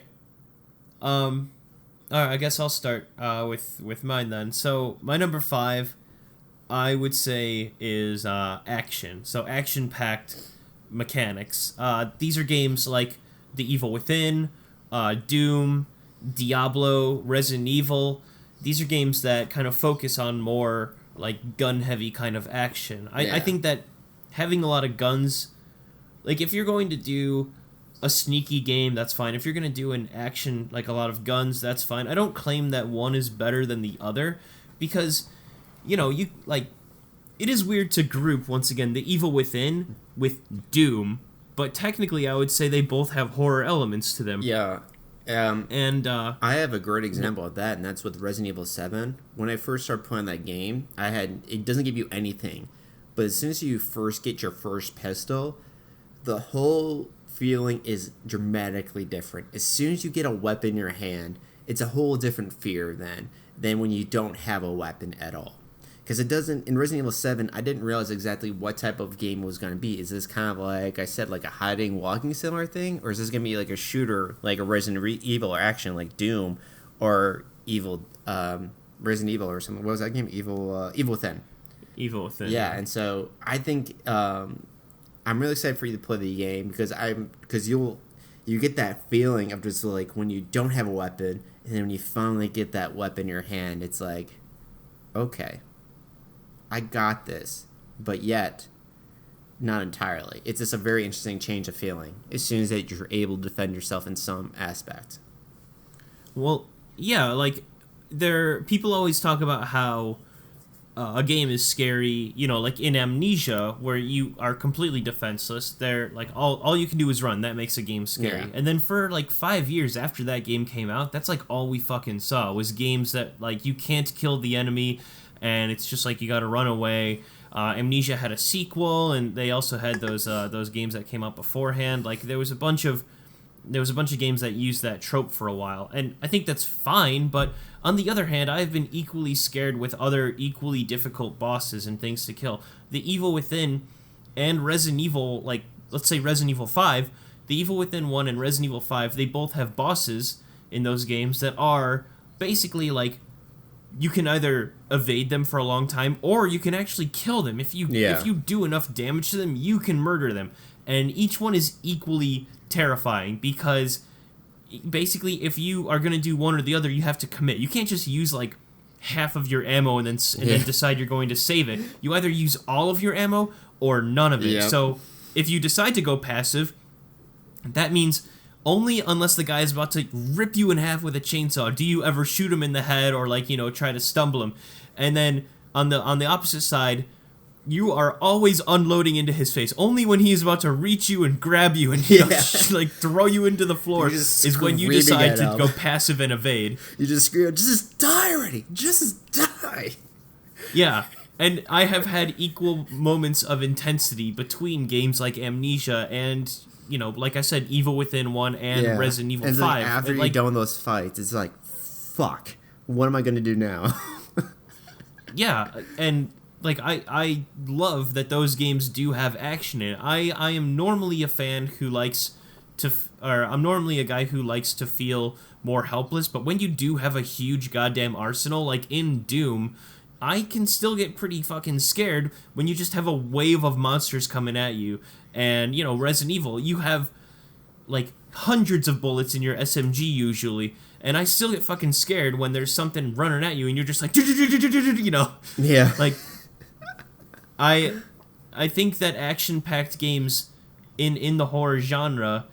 All right, I guess I'll start with mine then. So my number 5, I would say, is action. So action-packed mechanics. These are games like The Evil Within, Doom, Diablo, Resident Evil. These are games that kind of focus on more like gun-heavy kind of action. I think that having a lot of guns, like if you're going to do a sneaky game, that's fine. If you're going to do an action, like a lot of guns, that's fine. I don't claim that one is better than the other because, you know, you like... It is weird to group, once again, The Evil Within with Doom, but technically I would say they both have horror elements to them. Yeah. And I have a great example of that, and that's with Resident Evil 7. When I first started playing that game, it doesn't give you anything. But as soon as you first get your first pistol, the whole feeling is dramatically different. As soon as you get a weapon in your hand, it's a whole different fear than when you don't have a weapon at all. Because it doesn't, in Resident Evil 7, I didn't realize exactly what type of game it was going to be. Is this kind of like I said, like a hiding, walking similar thing? Or is this going to be like a shooter, like a Resident Evil or action, like Doom or Resident Evil or something? What was that game? Evil Within. Evil Within. Yeah, and so I think I'm really excited for you to play the game because you get that feeling of just like when you don't have a weapon and then when you finally get that weapon in your hand, it's like, okay, I got this, but yet not entirely. It's just a very interesting change of feeling as soon as that you're able to defend yourself in some aspect. Well, yeah, like people always talk about how a game is scary, you know, like in Amnesia, where you are completely defenseless. They're like all you can do is run. That makes a game scary. Yeah. And then for like 5 years after that game came out, that's like all we fucking saw was games that like you can't kill the enemy, and it's just like you got to run away. Amnesia had a sequel, and they also had those games that came out beforehand. Like there was a bunch of games that used that trope for a while, and I think that's fine, but on the other hand, I've been equally scared with other equally difficult bosses and things to kill. The Evil Within and Resident Evil, like, let's say Resident Evil 5, the Evil Within 1 and Resident Evil 5, they both have bosses in those games that are basically, like, you can either evade them for a long time, or you can actually kill them. If you do enough damage to them, you can murder them. And each one is equally terrifying, because basically if you are going to do one or the other, you have to commit. You can't just use like half of your ammo and then decide you're going to save it. You either use all of your ammo or none of it. Yep. So if you decide to go passive, that means only unless the guy is about to rip you in half with a chainsaw do you ever shoot him in the head or, like, you know, try to stumble him. And then on the opposite side, you are always unloading into his face. Only when he is about to reach you and grab you and like throw you into the floor is when you decide to go passive and evade. You just scream, just die already! Just die! Yeah, and I have had equal moments of intensity between games like Amnesia and, you know, like I said, Evil Within 1 and Resident Evil 5. Like after you're done with those fights, it's like, fuck, what am I going to do now? Yeah, and like I love that those games do have action in it. I am normally a fan who likes to, or I'm normally a guy who likes to feel more helpless, but when you do have a huge goddamn arsenal, like in Doom, I can still get pretty fucking scared when you just have a wave of monsters coming at you. And, you know, Resident Evil, you have like hundreds of bullets in your SMG usually, and I still get fucking scared when there's something running at you and you're just like, you know? Yeah. Like, I think that action-packed games in the horror genre,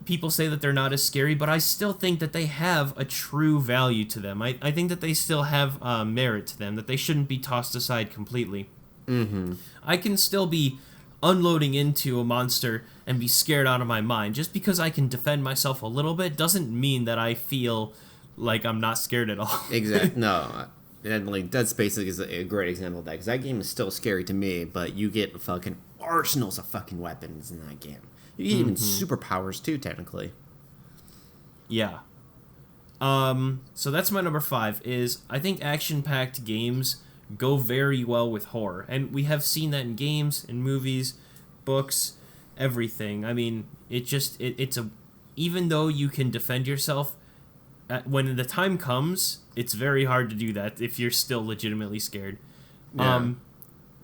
people say that they're not as scary, but I still think that they have a true value to them. I think that they still have merit to them, that they shouldn't be tossed aside completely. Mm-hmm. I can still be unloading into a monster and be scared out of my mind. Just because I can defend myself a little bit doesn't mean that I feel like I'm not scared at all. Exactly. No. And like Dead Space is a great example of that, because that game is still scary to me, but you get fucking arsenals of fucking weapons in that game. You get even superpowers too, technically. Yeah. So that's my number 5, is I think action-packed games go very well with horror. And we have seen that in games, in movies, books, everything. I mean, it's a... Even though you can defend yourself, when the time comes, it's very hard to do that if you're still legitimately scared. Yeah.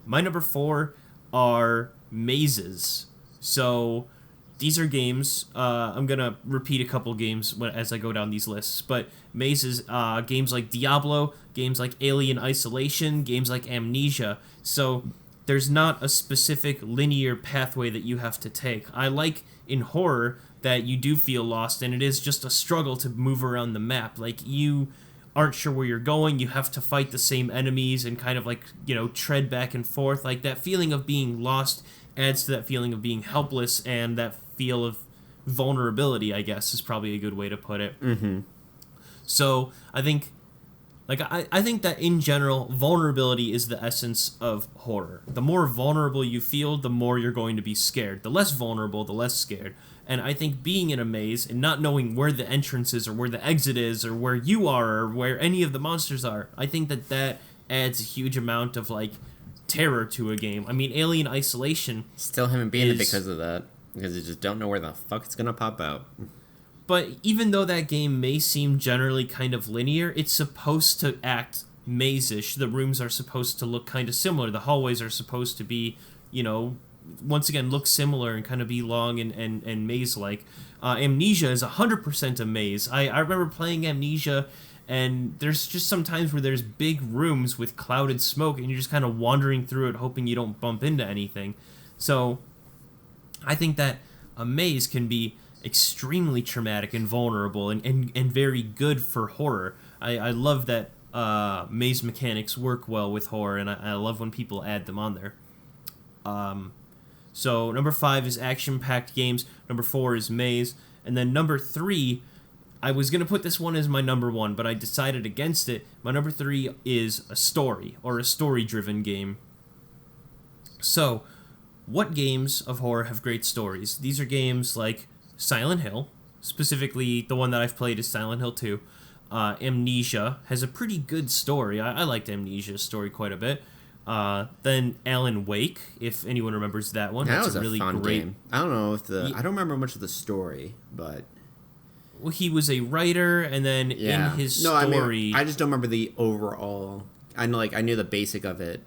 My number 4 are mazes. So these are games. I'm gonna repeat a couple games as I go down these lists. But mazes, games like Diablo, games like Alien Isolation, games like Amnesia. So there's not a specific linear pathway that you have to take. I like in horror that you do feel lost, and it is just a struggle to move around the map. Like, you aren't sure where you're going, you have to fight the same enemies and kind of, like, you know, tread back and forth. Like, that feeling of being lost adds to that feeling of being helpless, and that feel of vulnerability, I guess, is probably a good way to put it. Mm-hmm. So, I think... Like, I think that in general, vulnerability is the essence of horror. The more vulnerable you feel, the more you're going to be scared. The less vulnerable, the less scared. And I think being in a maze and not knowing where the entrance is or where the exit is or where you are or where any of the monsters are, I think that adds a huge amount of, like, terror to a game. I mean, Alien Isolation... Still haven't beaten it because of that. Because you just don't know where the fuck it's gonna pop out. But even though that game may seem generally kind of linear, it's supposed to act maze-ish. The rooms are supposed to look kind of similar. The hallways are supposed to be, you know, once again, look similar and kind of be long and maze-like. Amnesia is 100% a maze. I remember playing Amnesia, and there's just some times where there's big rooms with clouded smoke, and you're just kind of wandering through it, hoping you don't bump into anything. So I think that a maze can be extremely traumatic and vulnerable and very good for horror. I love that maze mechanics work well with horror, and I love when people add them on there. So number 5 is action-packed games. Number 4 is maze. And then number 3, I was going to put this one as my number 1, but I decided against it. My number 3 is a story, or a story-driven game. So, what games of horror have great stories? These are games like Silent Hill. Specifically, the one that I've played is Silent Hill 2. Amnesia has a pretty good story. I liked Amnesia's story quite a bit. Then Alan Wake, if anyone remembers that one. That That's was a really fun great game. I don't know if I don't remember much of the story, but well, he was a writer, and then yeah. in his no, story, I just don't remember the overall. I knew the basic of it.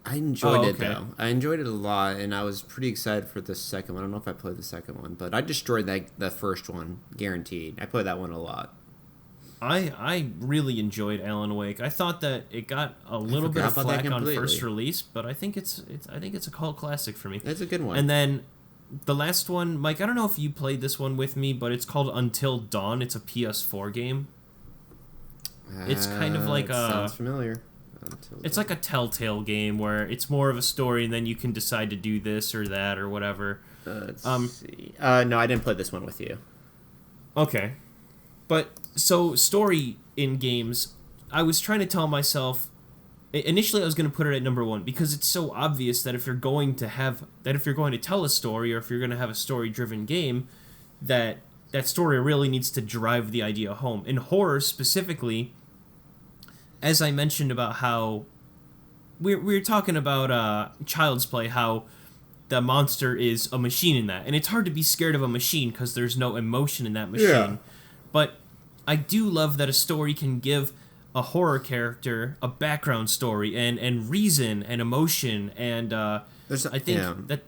I enjoyed it though. I enjoyed it a lot, and I was pretty excited for the second one. I don't know if I played the second one, but I destroyed the first one, guaranteed. I played that one a lot. I really enjoyed Alan Wake. I thought that it got a little bit of flack on first release, but I think it's a cult classic for me. It's a good one. And then the last one, Mike, I don't know if you played this one with me, but it's called Until Dawn. It's a PS4 game. It's kind of like sounds familiar. It's like a Telltale game where it's more of a story, and then you can decide to do this or that or whatever. Let's see. No, I didn't play this one with you. Okay. But, so, story in games, I was trying to tell myself, initially I was going to put it at number 1, because it's so obvious that if you're going to tell a story, or if you're going to have a story-driven game, that story really needs to drive the idea home. In horror, specifically, as I mentioned about how, we were talking about Child's Play, how the monster is a machine in that, and it's hard to be scared of a machine, because there's no emotion in that machine. Yeah. But I do love that a story can give a horror character a background story and reason and emotion. And I think that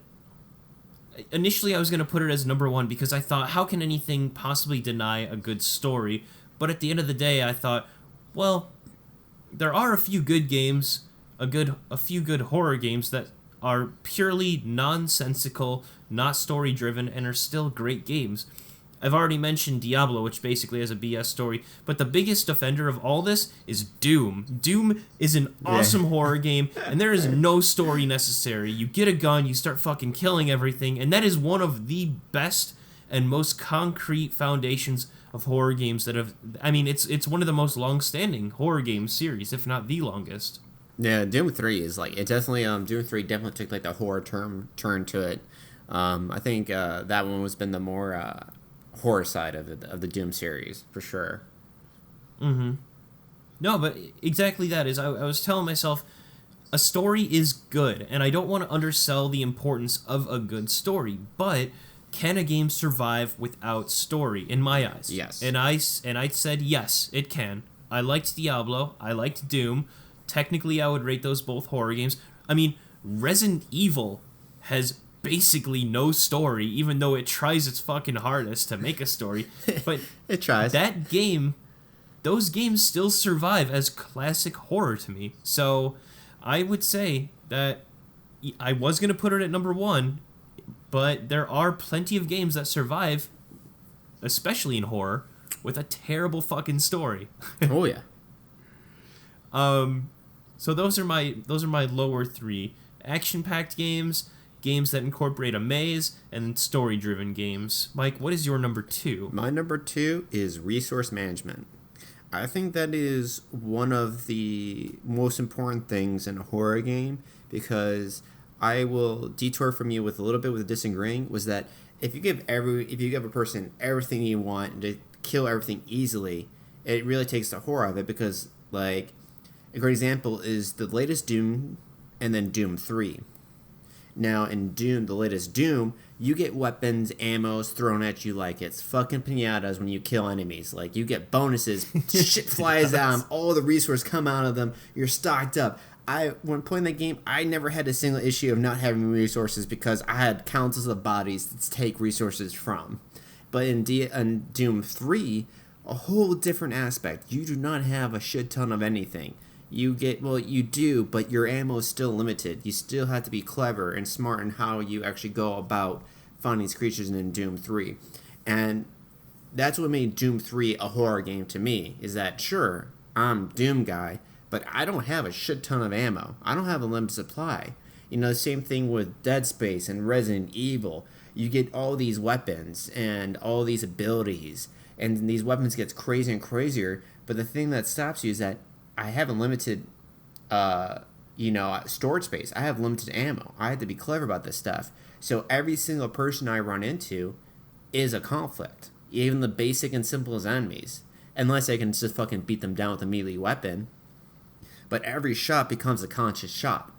initially I was going to put it as number 1 because I thought, how can anything possibly deny a good story? But at the end of the day, I thought, well, there are a few good games, a few good horror games that are purely nonsensical, not story-driven, and are still great games. I've already mentioned Diablo, which basically has a BS story, but the biggest offender of all this is Doom. Doom is an awesome horror game, and there is no story necessary. You get a gun, you start fucking killing everything, and that is one of the best and most concrete foundations of horror games that have... I mean, it's one of the most long-standing horror game series, if not the longest. Yeah, Doom 3 is like... It definitely... Doom 3 definitely took like the horror turn to it. I think that one has been the more... horror side of the Doom series, for sure. Mm-hmm. No, but exactly that is, I was telling myself, a story is good, and I don't want to undersell the importance of a good story, but can a game survive without story, in my eyes? Yes. And I said yes, it can. I liked Diablo, I liked Doom. Technically, I would rate those both horror games. I mean, Resident Evil has basically no story, even though it tries its fucking hardest to make a story. But it tries. Those games still survive as classic horror to me. So I would say that I was going to put it at number 1, but there are plenty of games that survive, especially in horror, with a terrible fucking story. Oh yeah. So those are my lower 3. Action-packed games that incorporate a maze, and story-driven games. Mike, what is your number 2? My number 2 is resource management. I think that is one of the most important things in a horror game, because I will detour from you with a little bit with disagreeing, was that if you give a person everything you want and to kill everything easily, it really takes the horror of it, because like a great example is the latest Doom and then Doom 3. Now, in Doom, the latest Doom, you get weapons, ammos thrown at you like it's fucking pinatas when you kill enemies. Like, you get bonuses, shit flies at them, all the resources come out of them, you're stocked up. When playing that game, I never had a single issue of not having resources because I had countless of bodies to take resources from. But in Doom 3, a whole different aspect. You do not have a shit ton of anything. You do, but your ammo is still limited. You still have to be clever and smart in how you actually go about finding these creatures in Doom 3. And that's what made Doom 3 a horror game to me, is that, sure, I'm Doom guy, but I don't have a shit ton of ammo. I don't have a limited supply. Same thing with Dead Space and Resident Evil. You get all these weapons and all these abilities, and these weapons gets crazier and crazier. But the thing that stops you is that I have a limited, storage space. I have limited ammo. I have to be clever about this stuff. So every single person I run into is a conflict. Even the basic and simplest enemies. Unless I can just fucking beat them down with a melee weapon. But every shot becomes a conscious shot.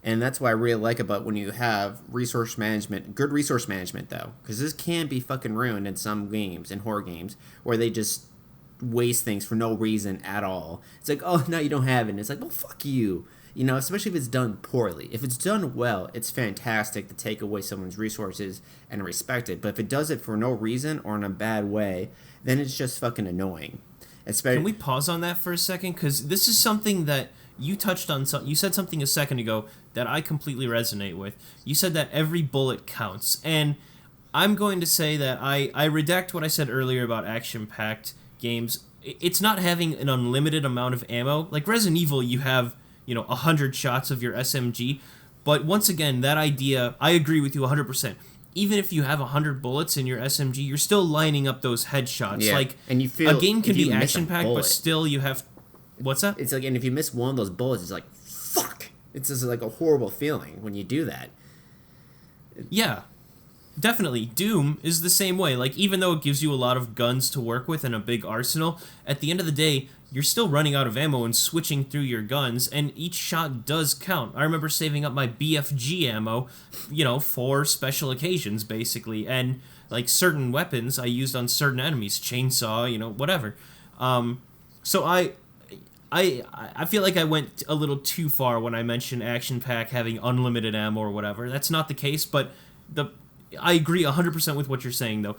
And that's what I really like about when you have resource management, good resource management though. Because this can be fucking ruined in some games, in horror games, where they just waste things for no reason at all. It's like, oh, now you don't have it. And it's like, well, fuck you. Especially if it's done poorly. If it's done well, it's fantastic to take away someone's resources and respect it. But if it does it for no reason or in a bad way, then it's just fucking annoying. Can we pause on that for a second? Because this is something that you touched on. You said something a second ago that I completely resonate with. You said that every bullet counts. And I'm going to say that I redact what I said earlier about action-packed games. It's not having an unlimited amount of ammo. Like Resident Evil, you have 100 shots of your SMG. But once again, that idea, I agree with you 100%. Even if you have 100 bullets in your SMG, you're still lining up those headshots. Yeah. Like, and you feel, a game can be action-packed, but still you have... What's that? It's like, and if you miss one of those bullets, it's like, fuck! It's just like a horrible feeling when you do that. Yeah. Definitely. Doom is the same way. Like, even though it gives you a lot of guns to work with and a big arsenal, at the end of the day, you're still running out of ammo and switching through your guns, and each shot does count. I remember saving up my BFG ammo, for special occasions, basically, and, like, certain weapons I used on certain enemies, chainsaw, whatever. So I feel like I went a little too far when I mentioned Action Pack having unlimited ammo or whatever. That's not the case, but I agree 100% with what you're saying, though.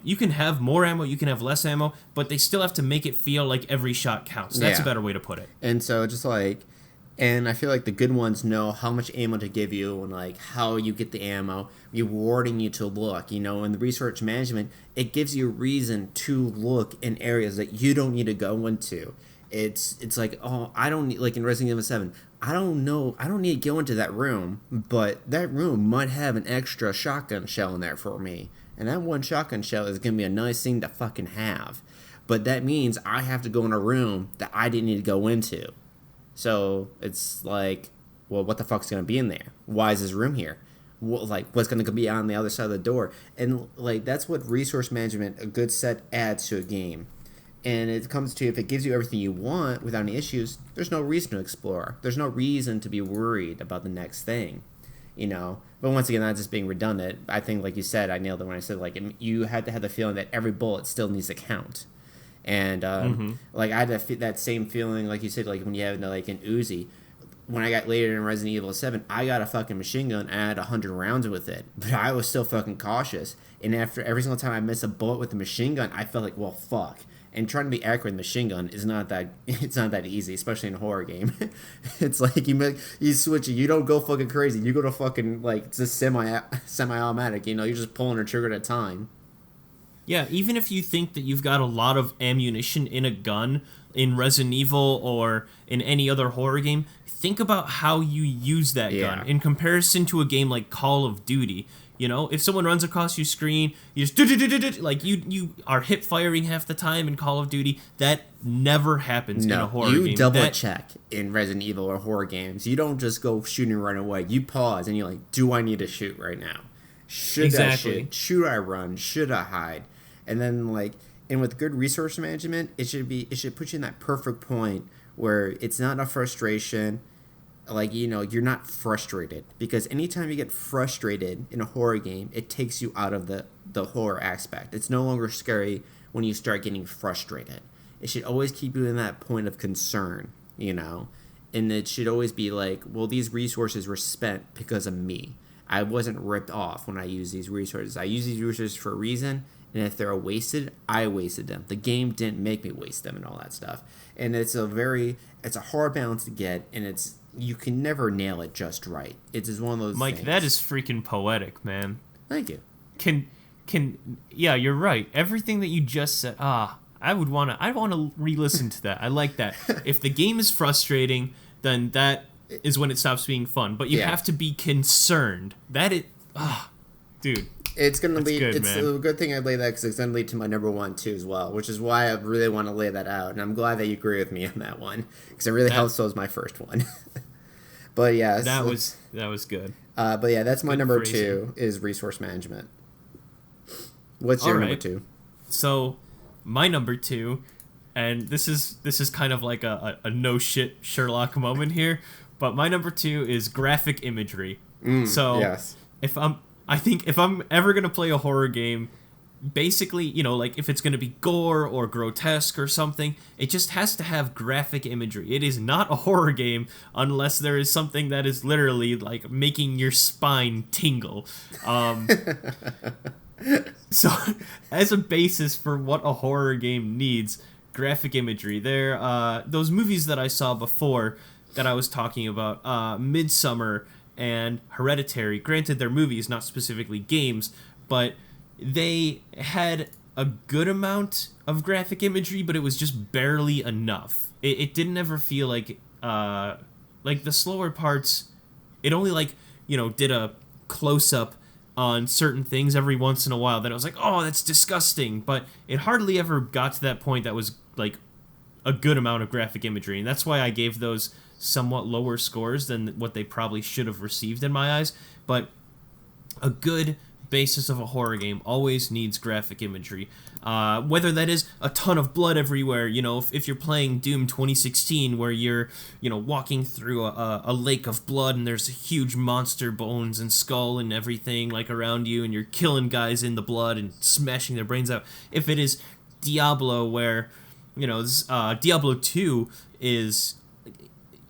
You can have more ammo, you can have less ammo, but they still have to make it feel like every shot counts. That's a better way to put it. And so and I feel like the good ones know how much ammo to give you and like how you get the ammo, rewarding you to look, in the research management, it gives you a reason to look in areas that you don't need to go into. It's like, oh, I don't need, like in Resident Evil 7, I don't need to go into that room, but that room might have an extra shotgun shell in there for me. And that one shotgun shell is going to be a nice thing to fucking have. But that means I have to go in a room that I didn't need to go into. So it's like, well, what the fuck's going to be in there? Why is this room here? What's going to be on the other side of the door? And, like, that's what resource management, a good set, adds to a game. And it comes to, if it gives you everything you want without any issues, there's no reason to explore. There's no reason to be worried about the next thing, But once again, not just being redundant. I think, like you said, I nailed it when I said, like, you had to have the feeling that every bullet still needs to count. And, like, I had that same feeling, like you said, like, when you have, like, an Uzi. When I got later in Resident Evil 7, I got a fucking machine gun and I had 100 rounds with it. But I was still fucking cautious. And after every single time I missed a bullet with the machine gun, I felt like, well, fuck. And trying to be accurate with machine gun is not that easy, especially in a horror game. It's like you switch it, you don't go fucking crazy. You go to fucking like it's a semi-automatic, you're just pulling a trigger at a time. Yeah, even if you think that you've got a lot of ammunition in a gun in Resident Evil or in any other horror game, think about how you use that gun in comparison to a game like Call of Duty. If someone runs across your screen, you just like you are hip firing half the time in Call of Duty. That never happens in a horror game. You double check in Resident Evil or horror games. You don't just go shooting right away. You pause and you're like, do I need to shoot right now? Should I shoot? Should I run? Should I hide? And then and with good resource management, it should put you in that perfect point where it's not a frustration. You're not frustrated, because anytime you get frustrated in a horror game, it takes you out of the horror aspect. It's no longer scary when you start getting frustrated. It should always keep you in that point of concern, and it should always be like, well, these resources were spent because of me. I wasn't ripped off when I use these resources. I use these resources for a reason, and if they're wasted, I wasted them. The game didn't make me waste them and all that stuff. And it's a hard balance to get, and you can never nail it just right. It's just one of those Mike, things. that is freaking poetic, man. Thank you. Yeah, you're right. Everything that you just said, I want to re-listen to that. I like that. If the game is frustrating, then that is when it stops being fun. But you have to be concerned. Dude. It's going to lead. Good, it's man. a good thing I lay that because it's going to lead to my number one too as well, which is why I really want to lay that out. And I'm glad that you agree with me on that one because it really helps. So was my first one. But yeah, that was good. But yeah, that's my Good number phrasing. 2 is resource management. What's your number 2? So, my number 2, and this is kind of like a no shit Sherlock moment here, but my number 2 is graphic imagery. So Yes. I think if I'm ever gonna play a horror game, basically, like if it's gonna be gore or grotesque or something, it just has to have graphic imagery. It is not a horror game unless there is something that is literally like making your spine tingle. So, as a basis for what a horror game needs, graphic imagery. Those movies that I saw before that I was talking about, Midsommar and Hereditary. Granted, they're movies, not specifically games, but they had a good amount of graphic imagery, but it was just barely enough. It didn't ever feel like the slower parts. It only did a close up on certain things every once in a while that I was like, oh, that's disgusting. But it hardly ever got to that point that was like a good amount of graphic imagery. And that's why I gave those somewhat lower scores than what they probably should have received in my eyes. But a good basis of a horror game always needs graphic imagery. Whether that is a ton of blood everywhere, if you're playing Doom 2016 where you're, walking through a lake of blood and there's huge monster bones and skull and everything like around you and you're killing guys in the blood and smashing their brains out. If it is Diablo where, Diablo 2 is...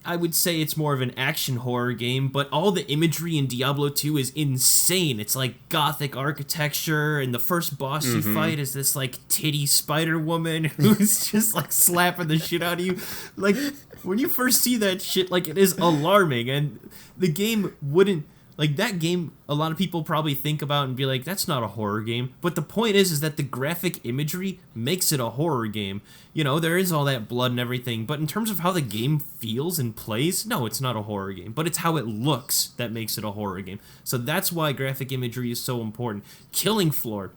I would say it's more of an action horror game, but all the imagery in Diablo 2 is insane. It's like gothic architecture, and the first boss you fight is this like titty spider woman who's just like slapping the shit out of you. Like, when you first see that shit, like, it is alarming, and the game wouldn't... Like, that game, a lot of people probably think about and be like, that's not a horror game. But the point is that the graphic imagery makes it a horror game. There is all that blood and everything, but in terms of how the game feels and plays, no, it's not a horror game. But it's how it looks that makes it a horror game. So that's why graphic imagery is so important. Killing Floor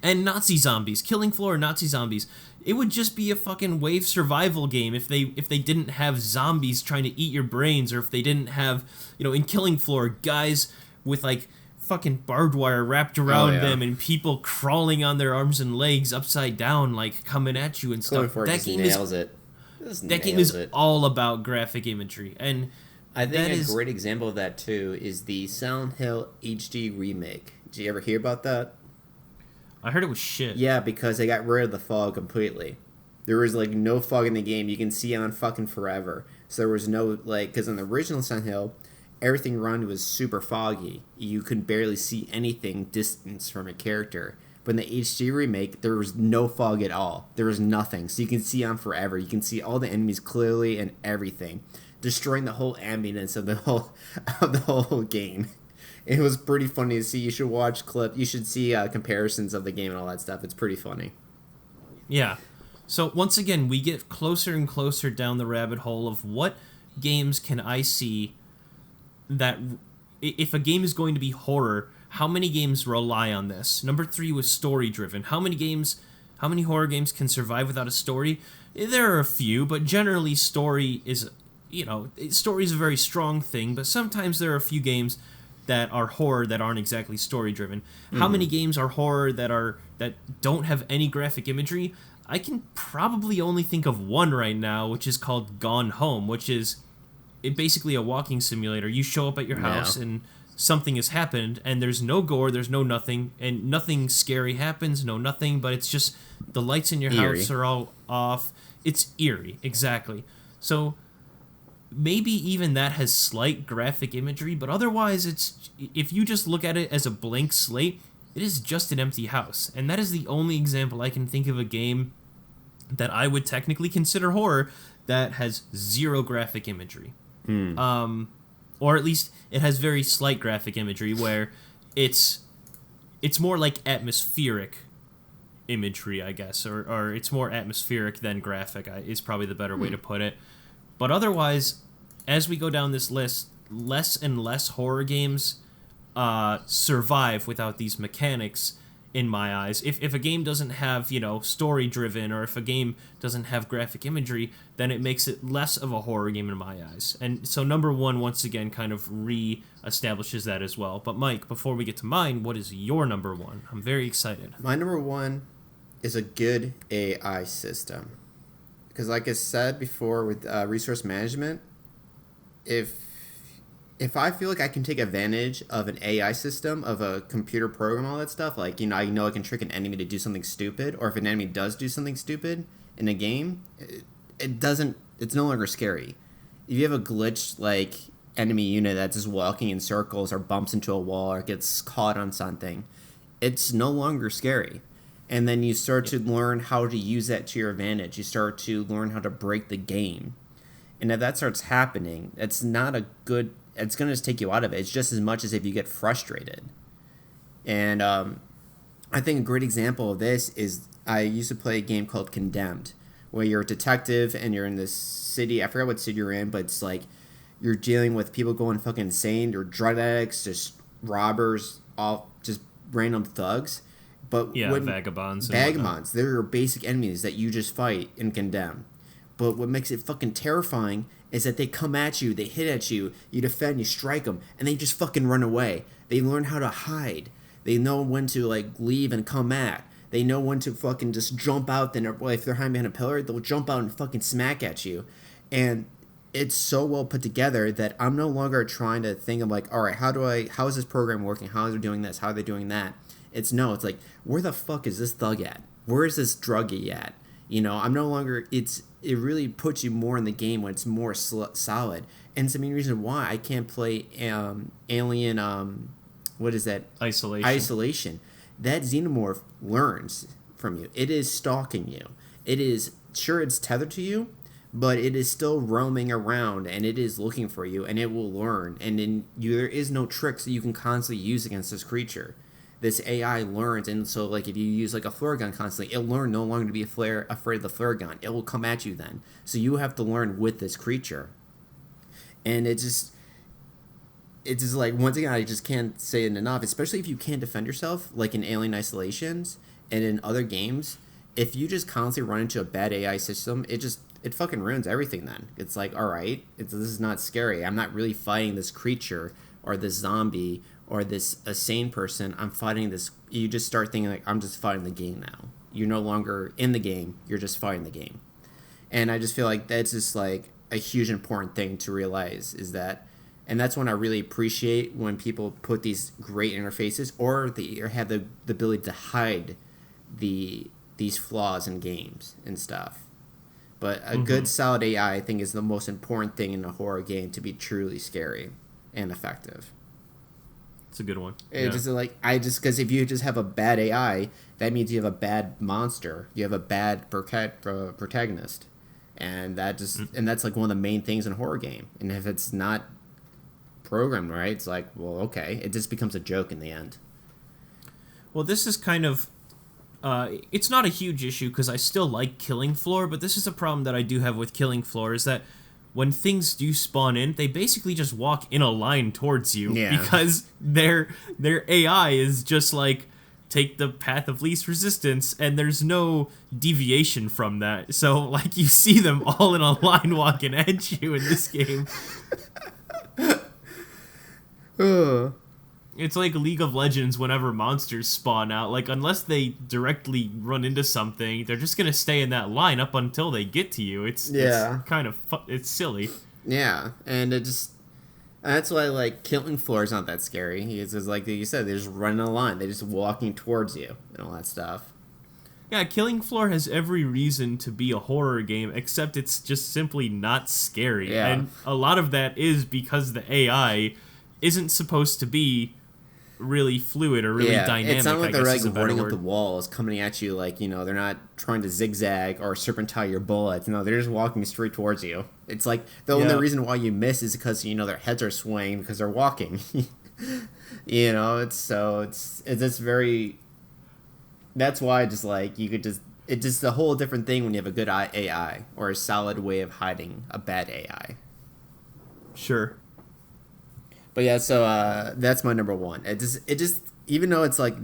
and Nazi zombies. Killing Floor and Nazi zombies. It would just be a fucking wave survival game if they didn't have zombies trying to eat your brains, or if they didn't have, in Killing Floor, guys with like fucking barbed wire wrapped around them and people crawling on their arms and legs upside down, like coming at you and stuff. That game nails it. That game is all about graphic imagery, and I think a great example of that too is the Silent Hill HD remake. Did you ever hear about that? I heard it was shit. Yeah, because they got rid of the fog completely. There was like no fog in the game. You can see on fucking forever. So there was no because in the original Silent Hill, everything around was super foggy. You could barely see anything distance from a character. But in the HD remake, there was no fog at all. There was nothing. So you can see on forever. You can see all the enemies clearly and everything, destroying the whole ambience of the whole game. It was pretty funny to see. You should watch clip. You should see comparisons of the game and all that stuff. It's pretty funny. Yeah. So once again, we get closer and closer down the rabbit hole of what games can I see that if a game is going to be horror, how many games rely on this? Number 3 was story driven. How many horror games can survive without a story? There are a few, but generally story is a very strong thing, but sometimes there are a few games that are horror that aren't exactly story driven. How many games are horror that don't have any graphic imagery? I can probably only think of one right now, which is called Gone Home, which is basically a walking simulator. You show up at your house and something has happened, and there's no gore, there's no nothing, and nothing scary happens, no nothing, but it's just the lights in your house are all off. It's eerie, exactly. So maybe even that has slight graphic imagery, but otherwise if you just look at it as a blank slate, it is just an empty house. And that is the only example I can think of a game that I would technically consider horror that has zero graphic imagery. Or at least it has very slight graphic imagery where it's more like atmospheric imagery, I guess, or it's more atmospheric than graphic, is probably the better way to put it. But otherwise, as we go down this list, less and less horror games survive without these mechanics, in my eyes. If a game doesn't have, story driven, or if a game doesn't have graphic imagery, then it makes it less of a horror game in my eyes. And so number one, once again, kind of re-establishes that as well. But Mike, before we get to mine, what is your number one? I'm very excited. My number one is a good AI system. Because like I said before with resource management, if I feel like I can take advantage of an AI system, of a computer program, all that stuff, like, I know I can trick an enemy to do something stupid, or if an enemy does do something stupid in a game, it's no longer scary. If you have a glitched, like, enemy unit that's just walking in circles or bumps into a wall or gets caught on something, it's no longer scary. And then you start to learn how to use that to your advantage. You start to learn how to break the game. And if that starts happening, it's not a good... It's going to just take you out of it. It's just as much as if you get frustrated. And I think a great example of this is I used to play a game called Condemned, where you're a detective and you're in this city. I forgot what city you're in, but it's like you're dealing with people going fucking insane. You're drug addicts, just robbers, all just random thugs. But vagabonds. Vagabonds. They're your basic enemies that you just fight and condemn. But what makes it fucking terrifying is that they come at you, they hit at you, you defend, you strike them, and they just fucking run away. They learn how to hide. They know when to, like, leave and come back. They know when to fucking just jump out. Then, if they're hiding behind a pillar, they'll jump out and fucking smack at you. And it's so well put together that I'm no longer trying to think of, like, all right, how is this program working? How are they doing this? How are they doing that? It's like, where the fuck is this thug at? Where is this druggie at? I'm no longer, it really puts you more in the game when it's more solid. And it's the main reason why I can't play Alien, what is that? Isolation. That xenomorph learns from you. It is stalking you. It is, sure, it's tethered to you, but it is still roaming around, and it is looking for you, and it will learn. And there is no tricks that you can constantly use against this creature. This AI learns, and so, like, if you use, like, a flare gun constantly, it'll learn no longer to be afraid of the flare gun. It will come at you then. So you have to learn with this creature. And it's just like, once again, I just can't say it enough, especially if you can't defend yourself, like in Alien Isolations and in other games. If you just constantly run into a bad AI system, it fucking ruins everything then. It's like, all right, this is not scary. I'm not really fighting this creature or this zombie or this a sane person. I'm fighting this. You just start thinking, like, I'm just fighting the game now. You're no longer in the game. You're just fighting the game. And I just feel like that's just, like, a huge important thing to realize is that, and that's when I really appreciate when people put these great interfaces or have the ability to hide these flaws in games and stuff. But a good solid AI, I think, is the most important thing in a horror game to be truly scary and effective. It's a good one. Because if you just have a bad AI, that means you have a bad monster. You have a bad protagonist, and that's like one of the main things in a horror game. And if it's not programmed right, it's like, well, okay, it just becomes a joke in the end. Well, this is kind of, it's not a huge issue because I still like Killing Floor, but this is a problem that I do have with Killing Floor is that when things do spawn in, they basically just walk in a line towards you because their AI is just like, take the path of least resistance, and there's no deviation from that. So, like, you see them all in a line walking at you in this game. It's like League of Legends whenever monsters spawn out. Like, unless they directly run into something, they're just gonna stay in that line up until they get to you. It's kind of it's silly. Yeah, and that's why, like, Killing Floor is not that scary. It's just like you said, they're just running a line. They're just walking towards you and all that stuff. Yeah, Killing Floor has every reason to be a horror game, except it's just simply not scary. Yeah. And a lot of that is because the AI isn't supposed to be really fluid or really dynamic. It's not like they're, like, running up the word. walls, coming at you, like, they're not trying to zigzag or serpentine your bullets. No, they're just walking straight towards you. It's like the only reason why you miss is because, their heads are swaying because they're walking. It's very... That's why just like you could just it's just a whole different thing when you have a good AI or a solid way of hiding a bad AI. Sure. But yeah, so that's my number one. It just even though it's like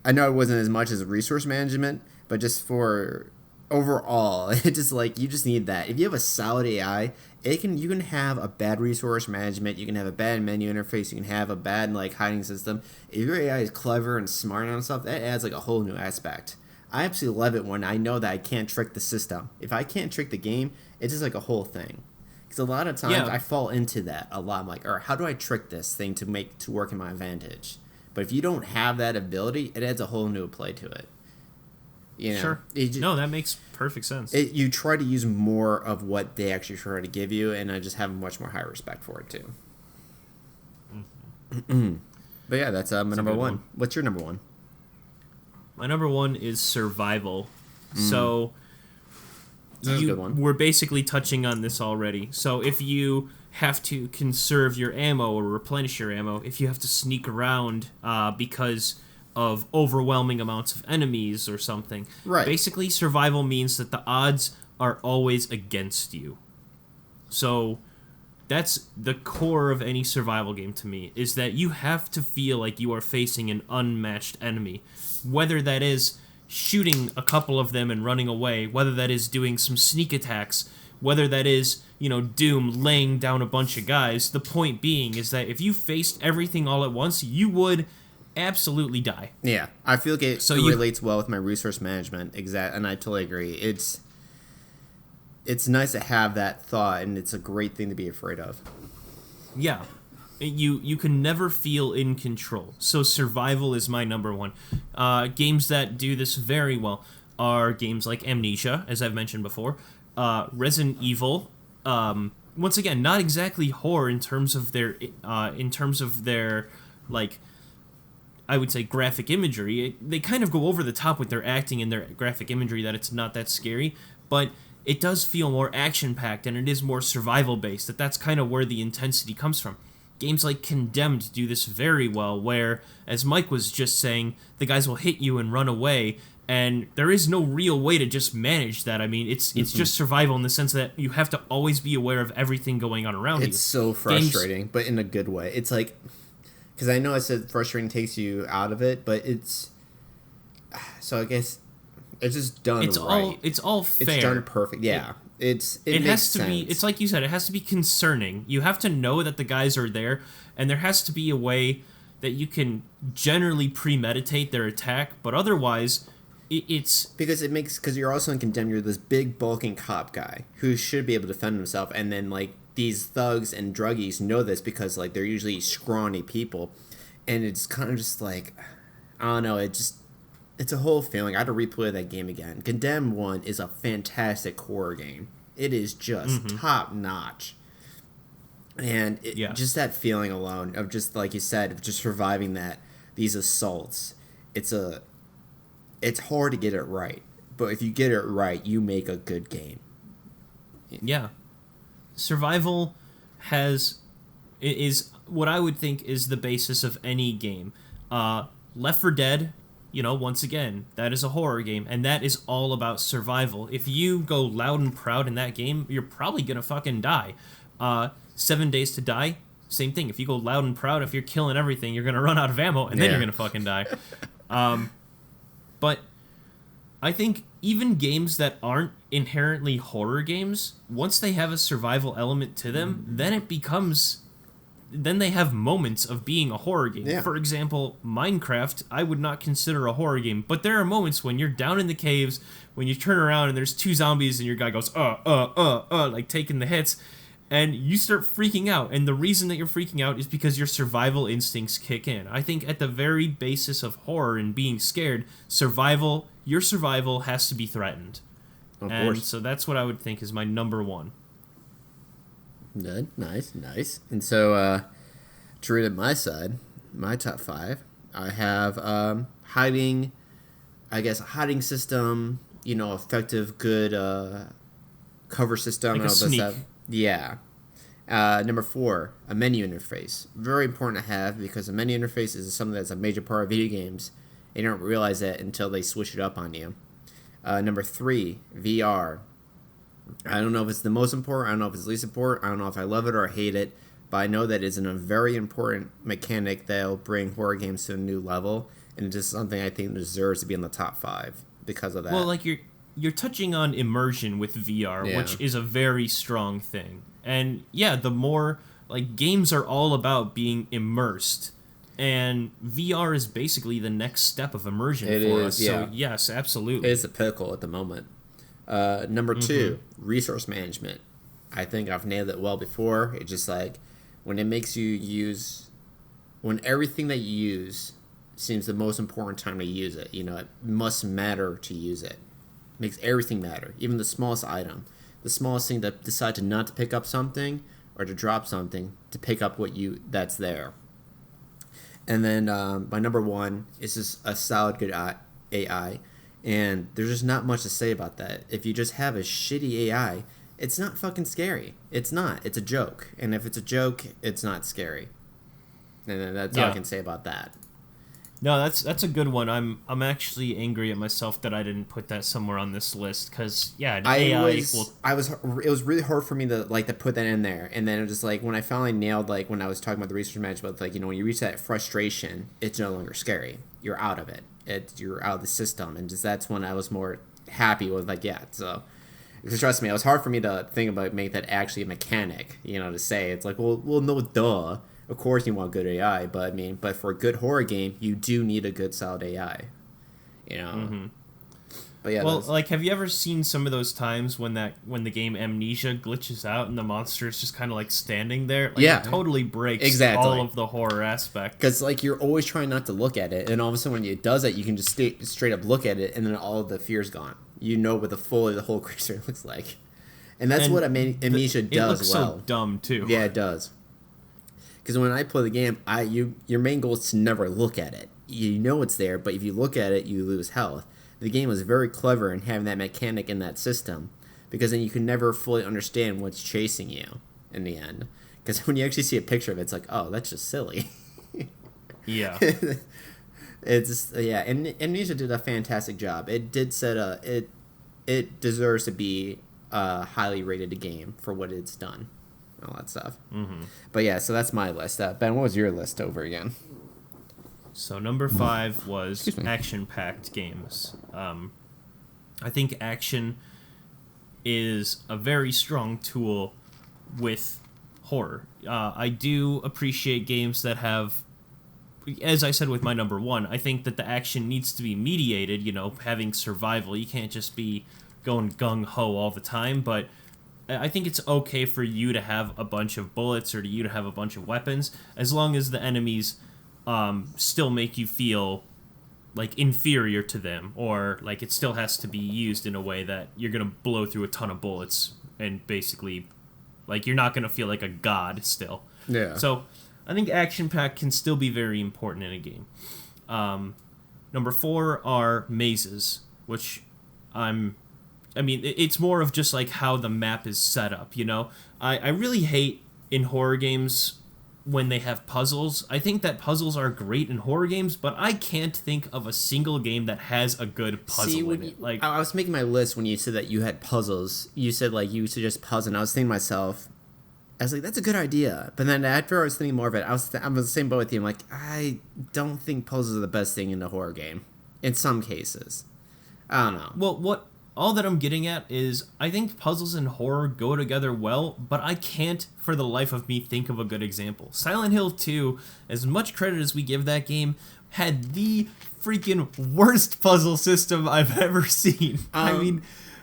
I know it wasn't as much as resource management, but just for overall, it just like you just need that. If you have a solid AI, you can have a bad resource management, you can have a bad menu interface, you can have a bad like hiding system. If your AI is clever and smart on stuff, that adds like a whole new aspect. I absolutely love it when I know that I can't trick the system. If I can't trick the game, it's just like a whole thing. Because a lot of times I fall into that a lot. I'm like, all right, how do I trick this thing to work in my advantage? But if you don't have that ability, it adds a whole new play to it. You know, sure. No, that makes perfect sense. You try to use more of what they actually try to give you, and I just have much more high respect for it too. Mm-hmm. But yeah, that's my number one. What's your number one? My number one is survival. So that's a good one. We're basically touching on this already. So if you have to conserve your ammo or replenish your ammo, if you have to sneak around because of overwhelming amounts of enemies or something. Right. Basically, survival means that the odds are always against you. So that's the core of any survival game to me, is that you have to feel like you are facing an unmatched enemy. Whether that is shooting a couple of them and running away, whether that is doing some sneak attacks, whether that is, Doom laying down a bunch of guys, the point being is that if you faced everything all at once, you would absolutely die. Yeah, I feel like it relates well with my resource management, and I totally agree. It's nice to have that thought, and it's a great thing to be afraid of. Yeah. You can never feel in control. So survival is my number one. Games that do this very well are games like Amnesia, as I've mentioned before, Resident Evil. Once again, not exactly horror in terms of their like, I would say graphic imagery. They kind of go over the top with their acting and their graphic imagery that it's not that scary, but it does feel more action-packed and it is more survival-based. That's kind of where the intensity comes from. Games like Condemned do this very well, where, as Mike was just saying, the guys will hit you and run away, and there is no real way to just manage that. I mean, it's just survival in the sense that you have to always be aware of everything going on around you. It's so frustrating, but in a good way. It's like, because I know I said frustrating takes you out of it, but it's, so I guess it's just done right. It's all fair. It's done perfect, yeah. It has to sense. be. It's like you said. It has to be concerning. You have to know that the guys are there, and there has to be a way that you can generally premeditate their attack. But otherwise, it's because you're also in Condemned. You're this big bulking cop guy who should be able to defend himself, and then like these thugs and druggies know this because like they're usually scrawny people, and it's kind of just like, I don't know. It's a whole feeling. I had to replay that game again. Condemned 1 is a fantastic horror game. It is just top notch. And just that feeling alone of just, like you said, of just surviving these assaults. It's hard to get it right. But if you get it right, you make a good game. Yeah. Survival is what I would think is the basis of any game. Left 4 Dead, once again, that is a horror game, and that is all about survival. If you go loud and proud in that game, you're probably gonna fucking die. 7 Days to Die, same thing. If you go loud and proud, if you're killing everything, you're gonna run out of ammo, and then you're gonna fucking die. But I think even games that aren't inherently horror games, once they have a survival element to them, then they have moments of being a horror game. Yeah. For example, Minecraft, I would not consider a horror game, but there are moments when you're down in the caves, when you turn around and there's 2 zombies and your guy goes, like taking the hits, and you start freaking out. And the reason that you're freaking out is because your survival instincts kick in. I think at the very basis of horror and being scared, your survival has to be threatened. Of course. So that's what I would think is my number one. Good. Nice. And so, to read at my side, my top 5, I have hiding system, effective, good cover system. Like a sneak. Yeah. Number 4, a menu interface. Very important to have because a menu interface is something that's a major part of video games. You don't realize that until they switch it up on you. Number 3, VR. I don't know if it's the most important. I don't know if it's the least important. I don't know if I love it or hate it. But I know that it's a very important mechanic that'll bring horror games to a new level. And it's just something I think deserves to be in the top 5 because of that. Well, like you're touching on immersion with VR, Yeah. which is a very strong thing. And yeah, the more like games are all about being immersed. And VR is basically the next step of immersion It for is, us. yeah. So yes, absolutely. It's a pinnacle at the moment. Number 2, resource management. I think I've nailed it well before. It's just like when it makes you use, when everything that you use seems the most important time to use it. You know, it must matter to use it. Makes everything matter, even the smallest item, the smallest thing that decide to not to pick up something or to drop something to pick up that's there. And then my number 1 is just a solid good AI, and there's just not much to say about that. If you just have a shitty AI, it's not fucking scary. It's not. It's a joke, and if it's a joke, it's not scary. And then that's all I can say about that. No, that's a good one. I'm actually angry at myself that I didn't put that somewhere on this list because an AI it was really hard for me to put that in there, and then it was just like when I finally nailed when I was talking about the research management, when you reach that frustration, it's no longer scary. You're out of it. You're out of the system, and just that's when I was more happy with so. Because trust me, it was hard for me to think about making that actually a mechanic. To say it's like well no duh. Of course you want good AI, but for a good horror game, you do need a good solid AI. Mm-hmm. But yeah. Well, have you ever seen some of those times when the game Amnesia glitches out and the monster is just kind of standing there? It totally breaks all of the horror aspect. Because you're always trying not to look at it, and all of a sudden when it does it, you can just straight up look at it, and then all of the fear's gone. You know what the whole creature looks like, and that's what Amnesia does well. It looks so dumb too. Yeah, it does. Because when I play the game, your main goal is to never look at it. You know it's there, but if you look at it, you lose health. The game was very clever in having that mechanic in that system, because then you can never fully understand what's chasing you in the end. Because when you actually see a picture of it, it's like, oh, that's just silly. Yeah. It's just, and Amnesia did a fantastic job. It did it deserves to be a highly rated game for what it's done. All that stuff. Mm-hmm. But yeah, so that's my list. Ben, what was your list over again? So number 5 was action-packed games. I think action is a very strong tool with horror. I do appreciate games that have, as I said with my number 1, I think that the action needs to be mediated, having survival. You can't just be going gung-ho all the time, but I think it's okay for you to have a bunch of bullets or you to have a bunch of weapons, as long as the enemies still make you feel inferior to them, or it still has to be used in a way that you're gonna blow through a ton of bullets and basically you're not gonna feel like a god still. Yeah. So I think action pack can still be very important in a game. Number 4 are mazes, which it's more of just how the map is set up, I really hate in horror games when they have puzzles. I think that puzzles are great in horror games, but I can't think of a single game that has a good puzzle in it. I was making my list when you said that you had puzzles. You said you suggest puzzle, and I was thinking to myself, I was like, that's a good idea. But then after I was thinking more of it, I'm the same boat with you. I'm like, I don't think puzzles are the best thing in a horror game. In some cases. I don't know. Well, all that I'm getting at is I think puzzles and horror go together well, but I can't for the life of me think of a good example. Silent Hill 2, as much credit as we give that game, had the freaking worst puzzle system I've ever seen.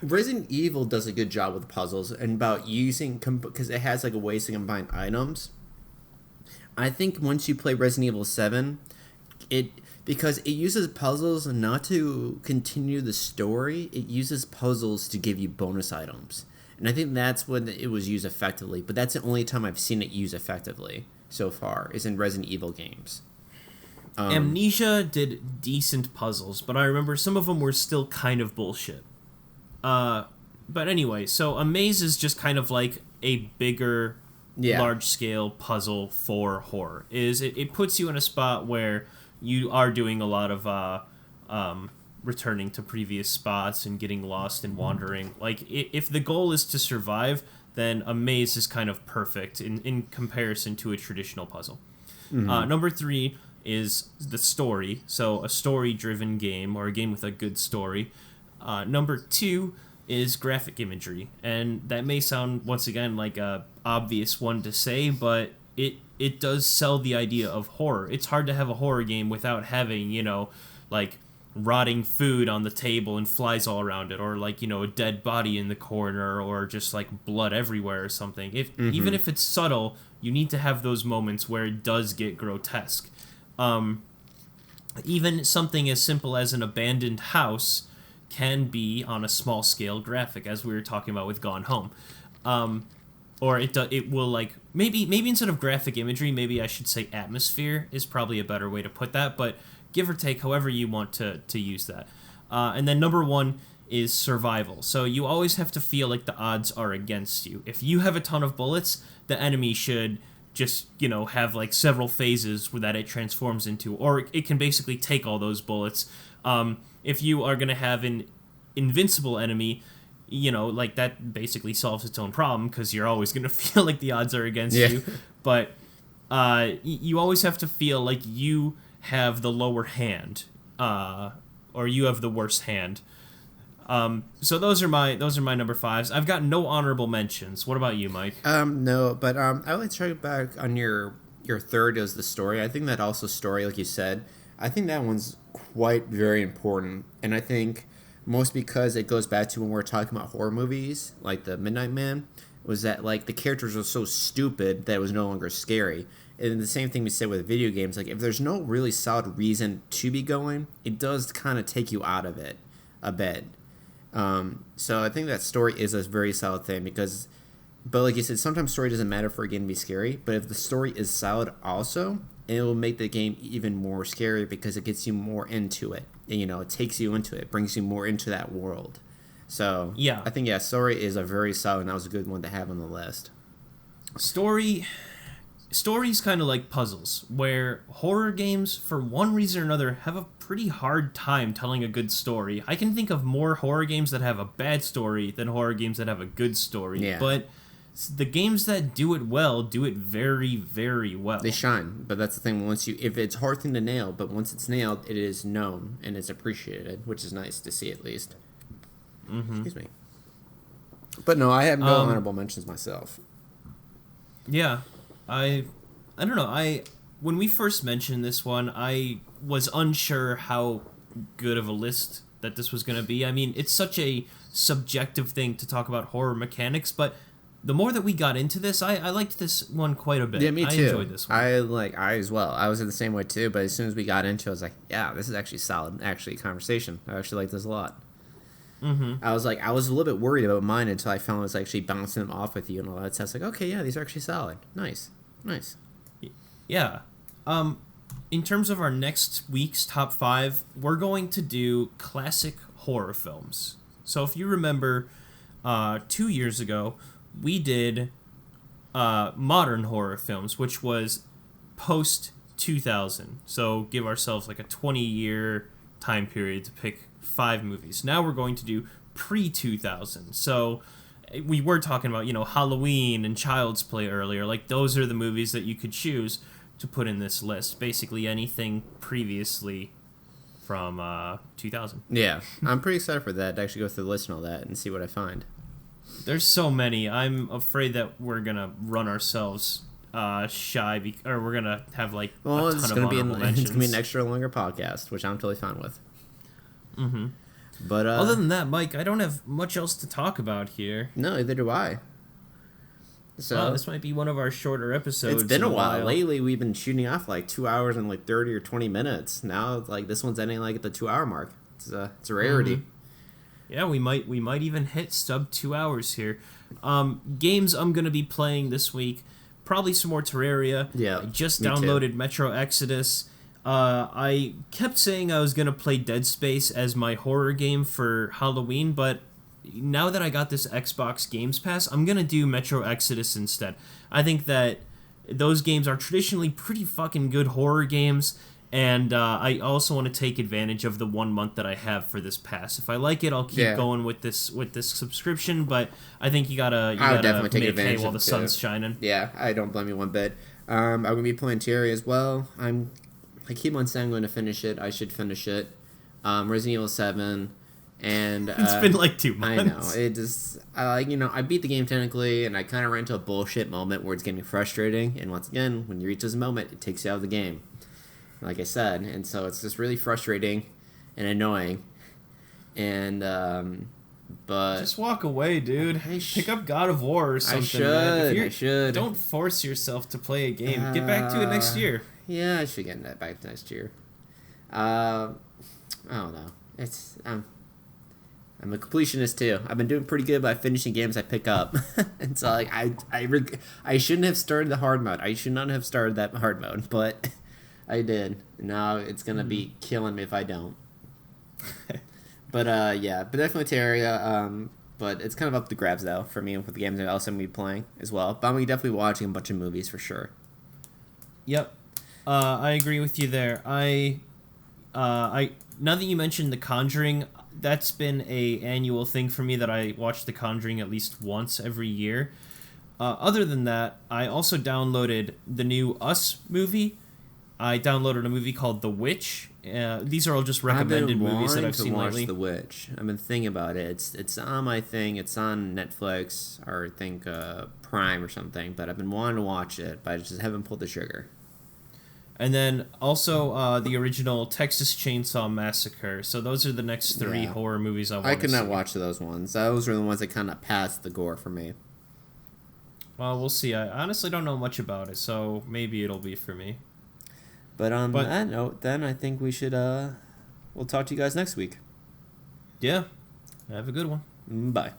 Resident Evil does a good job with puzzles and about using, because it has a ways to combine items. I think once you play Resident Evil 7, because it uses puzzles not to continue the story, it uses puzzles to give you bonus items. And I think that's when it was used effectively, but that's the only time I've seen it used effectively so far, is in Resident Evil games. Amnesia did decent puzzles, but I remember some of them were still kind of bullshit. But anyway, so a maze is just kind of a bigger, large-scale puzzle for horror. It puts you in a spot where you are doing a lot of returning to previous spots and getting lost and wandering. Like, if the goal is to survive, then a maze is kind of perfect in comparison to a traditional puzzle. Number 3 is the story, so a story-driven game, or a game with a good story. Number 2 is graphic imagery, and that may sound, once again, like a obvious one to say, but it does sell the idea of horror. It's hard to have a horror game without having, like, rotting food on the table and flies all around it, or like, a dead body in the corner, or just like blood everywhere or something. Even if it's subtle, you need to have those moments where it does get grotesque. Even something as simple as an abandoned house can be on a small scale graphic, as we were talking about with Gone Home. Or it will, like, maybe instead of graphic imagery, maybe I should say atmosphere is probably a better way to put that, but give or take, however you want to use that. And then number 1 is survival. So you always have to feel like the odds are against you. If you have a ton of bullets, the enemy should just, have like several phases that it transforms into, or it can basically take all those bullets. If you are going to have an invincible enemy, like, that basically solves its own problem, because you're always going to feel like the odds are against you. But you always have to feel like you have the lower hand, or you have the worst hand. So those are my number 5s. I've got no honorable mentions. What about you, Mike? No, but I would like to try back on your third is the story. I think that also story, like you said, I think that one's quite very important, and I think most because it goes back to when we're talking about horror movies, like The Midnight Man, was that, like, the characters were so stupid that it was no longer scary. And the same thing we said with video games, like, if there's no really solid reason to be going, it does kind of take you out of it a bit. So I think that story is a very solid thing, but like you said, sometimes story doesn't matter for a game to be scary, but if the story is solid also, it will make the game even more scary because it gets you more into it. And, it takes you into it, brings you more into that world. So yeah, I think, story is a very solid, and that was a good one to have on the list. Story's kind of like puzzles, where horror games, for one reason or another, have a pretty hard time telling a good story. I can think of more horror games that have a bad story than horror games that have a good story. But the games that do it well do it very, very well. They shine, but that's the thing. If it's a hard thing to nail, but once it's nailed, it is known and it's appreciated, which is nice to see at least. Excuse me. But no, I have no honorable mentions myself. Yeah. I don't know. When we first mentioned this one, I was unsure how good of a list that this was going to be. I mean, it's such a subjective thing to talk about horror mechanics, but the more that we got into this, I liked this one quite a bit. Yeah, me too. I enjoyed this one. I as well. I was in the same way too, but as soon as we got into it, I was like, yeah, this is actually solid, conversation. I actually like this a lot. I was a little bit worried about mine until I found I was actually bouncing them off with you and all that. So I was like, okay, yeah, these are actually solid. Nice. Yeah. In terms of our next week's top 5, we're going to do classic horror films. So if you remember, 2 years ago, we did modern horror films, which was post-2000. So give ourselves like a 20-year time period to pick 5 movies. Now we're going to do pre-2000. So we were talking about, Halloween and Child's Play earlier. Like, those are the movies that you could choose to put in this list. Basically anything previously from 2000. Yeah, I'm pretty excited for that, to actually go through the list and all that and see what I find. There's so many. I'm afraid that we're going to run ourselves shy, or we're going to have, like, a ton of honorable mentions. It's going to be an extra longer podcast, which I'm totally fine with. But other than that, Mike, I don't have much else to talk about here. No, neither do I. So this might be one of our shorter episodes. It's been a while. Lately, we've been shooting off like 2 hours and like 30 or 20 minutes. Now, like, this one's ending like at the 2 hour mark. It's a rarity. Yeah, we might even hit sub 2 hours here. Games I'm gonna be playing this week, probably some more Terraria. Yeah, I just downloaded Metro Exodus. I kept saying I was going to play Dead Space as my horror game for Halloween, but now that I got this Xbox Games Pass, I'm going to do Metro Exodus instead. I think that those games are traditionally pretty fucking good horror games. And I also want to take advantage of the 1 month that I have for this pass. If I like it, I'll keep going with this subscription. But I think you gotta definitely take make advantage hay while of the it sun's too. shining. Yeah, I don't blame you one bit. I'm gonna be playing Terry as well. I keep on saying I'm going to finish it. I should finish it. Resident Evil 7, and It's been like 2 months. I know it just I beat the game technically, and I kind of ran into a bullshit moment where it's getting frustrating. And once again, when you reach this moment, it takes you out of the game, like I said, and so it's just really frustrating and annoying. And but Just walk away, dude. Pick up God of War or something. I should. Don't force yourself to play a game. Get back to it next year. Yeah, I should get that back next year. I don't know. It's I'm a completionist too. I've been doing pretty good by finishing games I pick up, and so like I shouldn't have started the hard mode. I should not have started that hard mode, but I did. Now it's gonna be killing me if I don't. But yeah, but definitely Terraria. But it's kind of up to grabs though for me with the games else I'm gonna be playing as well. But I'm gonna be definitely watching a bunch of movies for sure. Yep, I agree with you there. I now that you mentioned The Conjuring, that's been a annual thing for me that I watch The Conjuring at least once every year. Other than that, I also downloaded the new Us movie. I downloaded a movie called The Witch. These are all just recommended movies that I've seen lately. The Witch. I've been thinking about it. It's on my thing. It's on Netflix or I think Prime or something. But I've been wanting to watch it, but I just haven't pulled the trigger. And then also the original Texas Chainsaw Massacre. So those are the next 3 horror movies I want to see. I could not watch those ones. Those are the ones that kind of passed the gore for me. Well, we'll see. I honestly don't know much about it, so maybe it'll be for me. But on that note, then I think we should we'll talk to you guys next week. Yeah. Have a good one. Bye.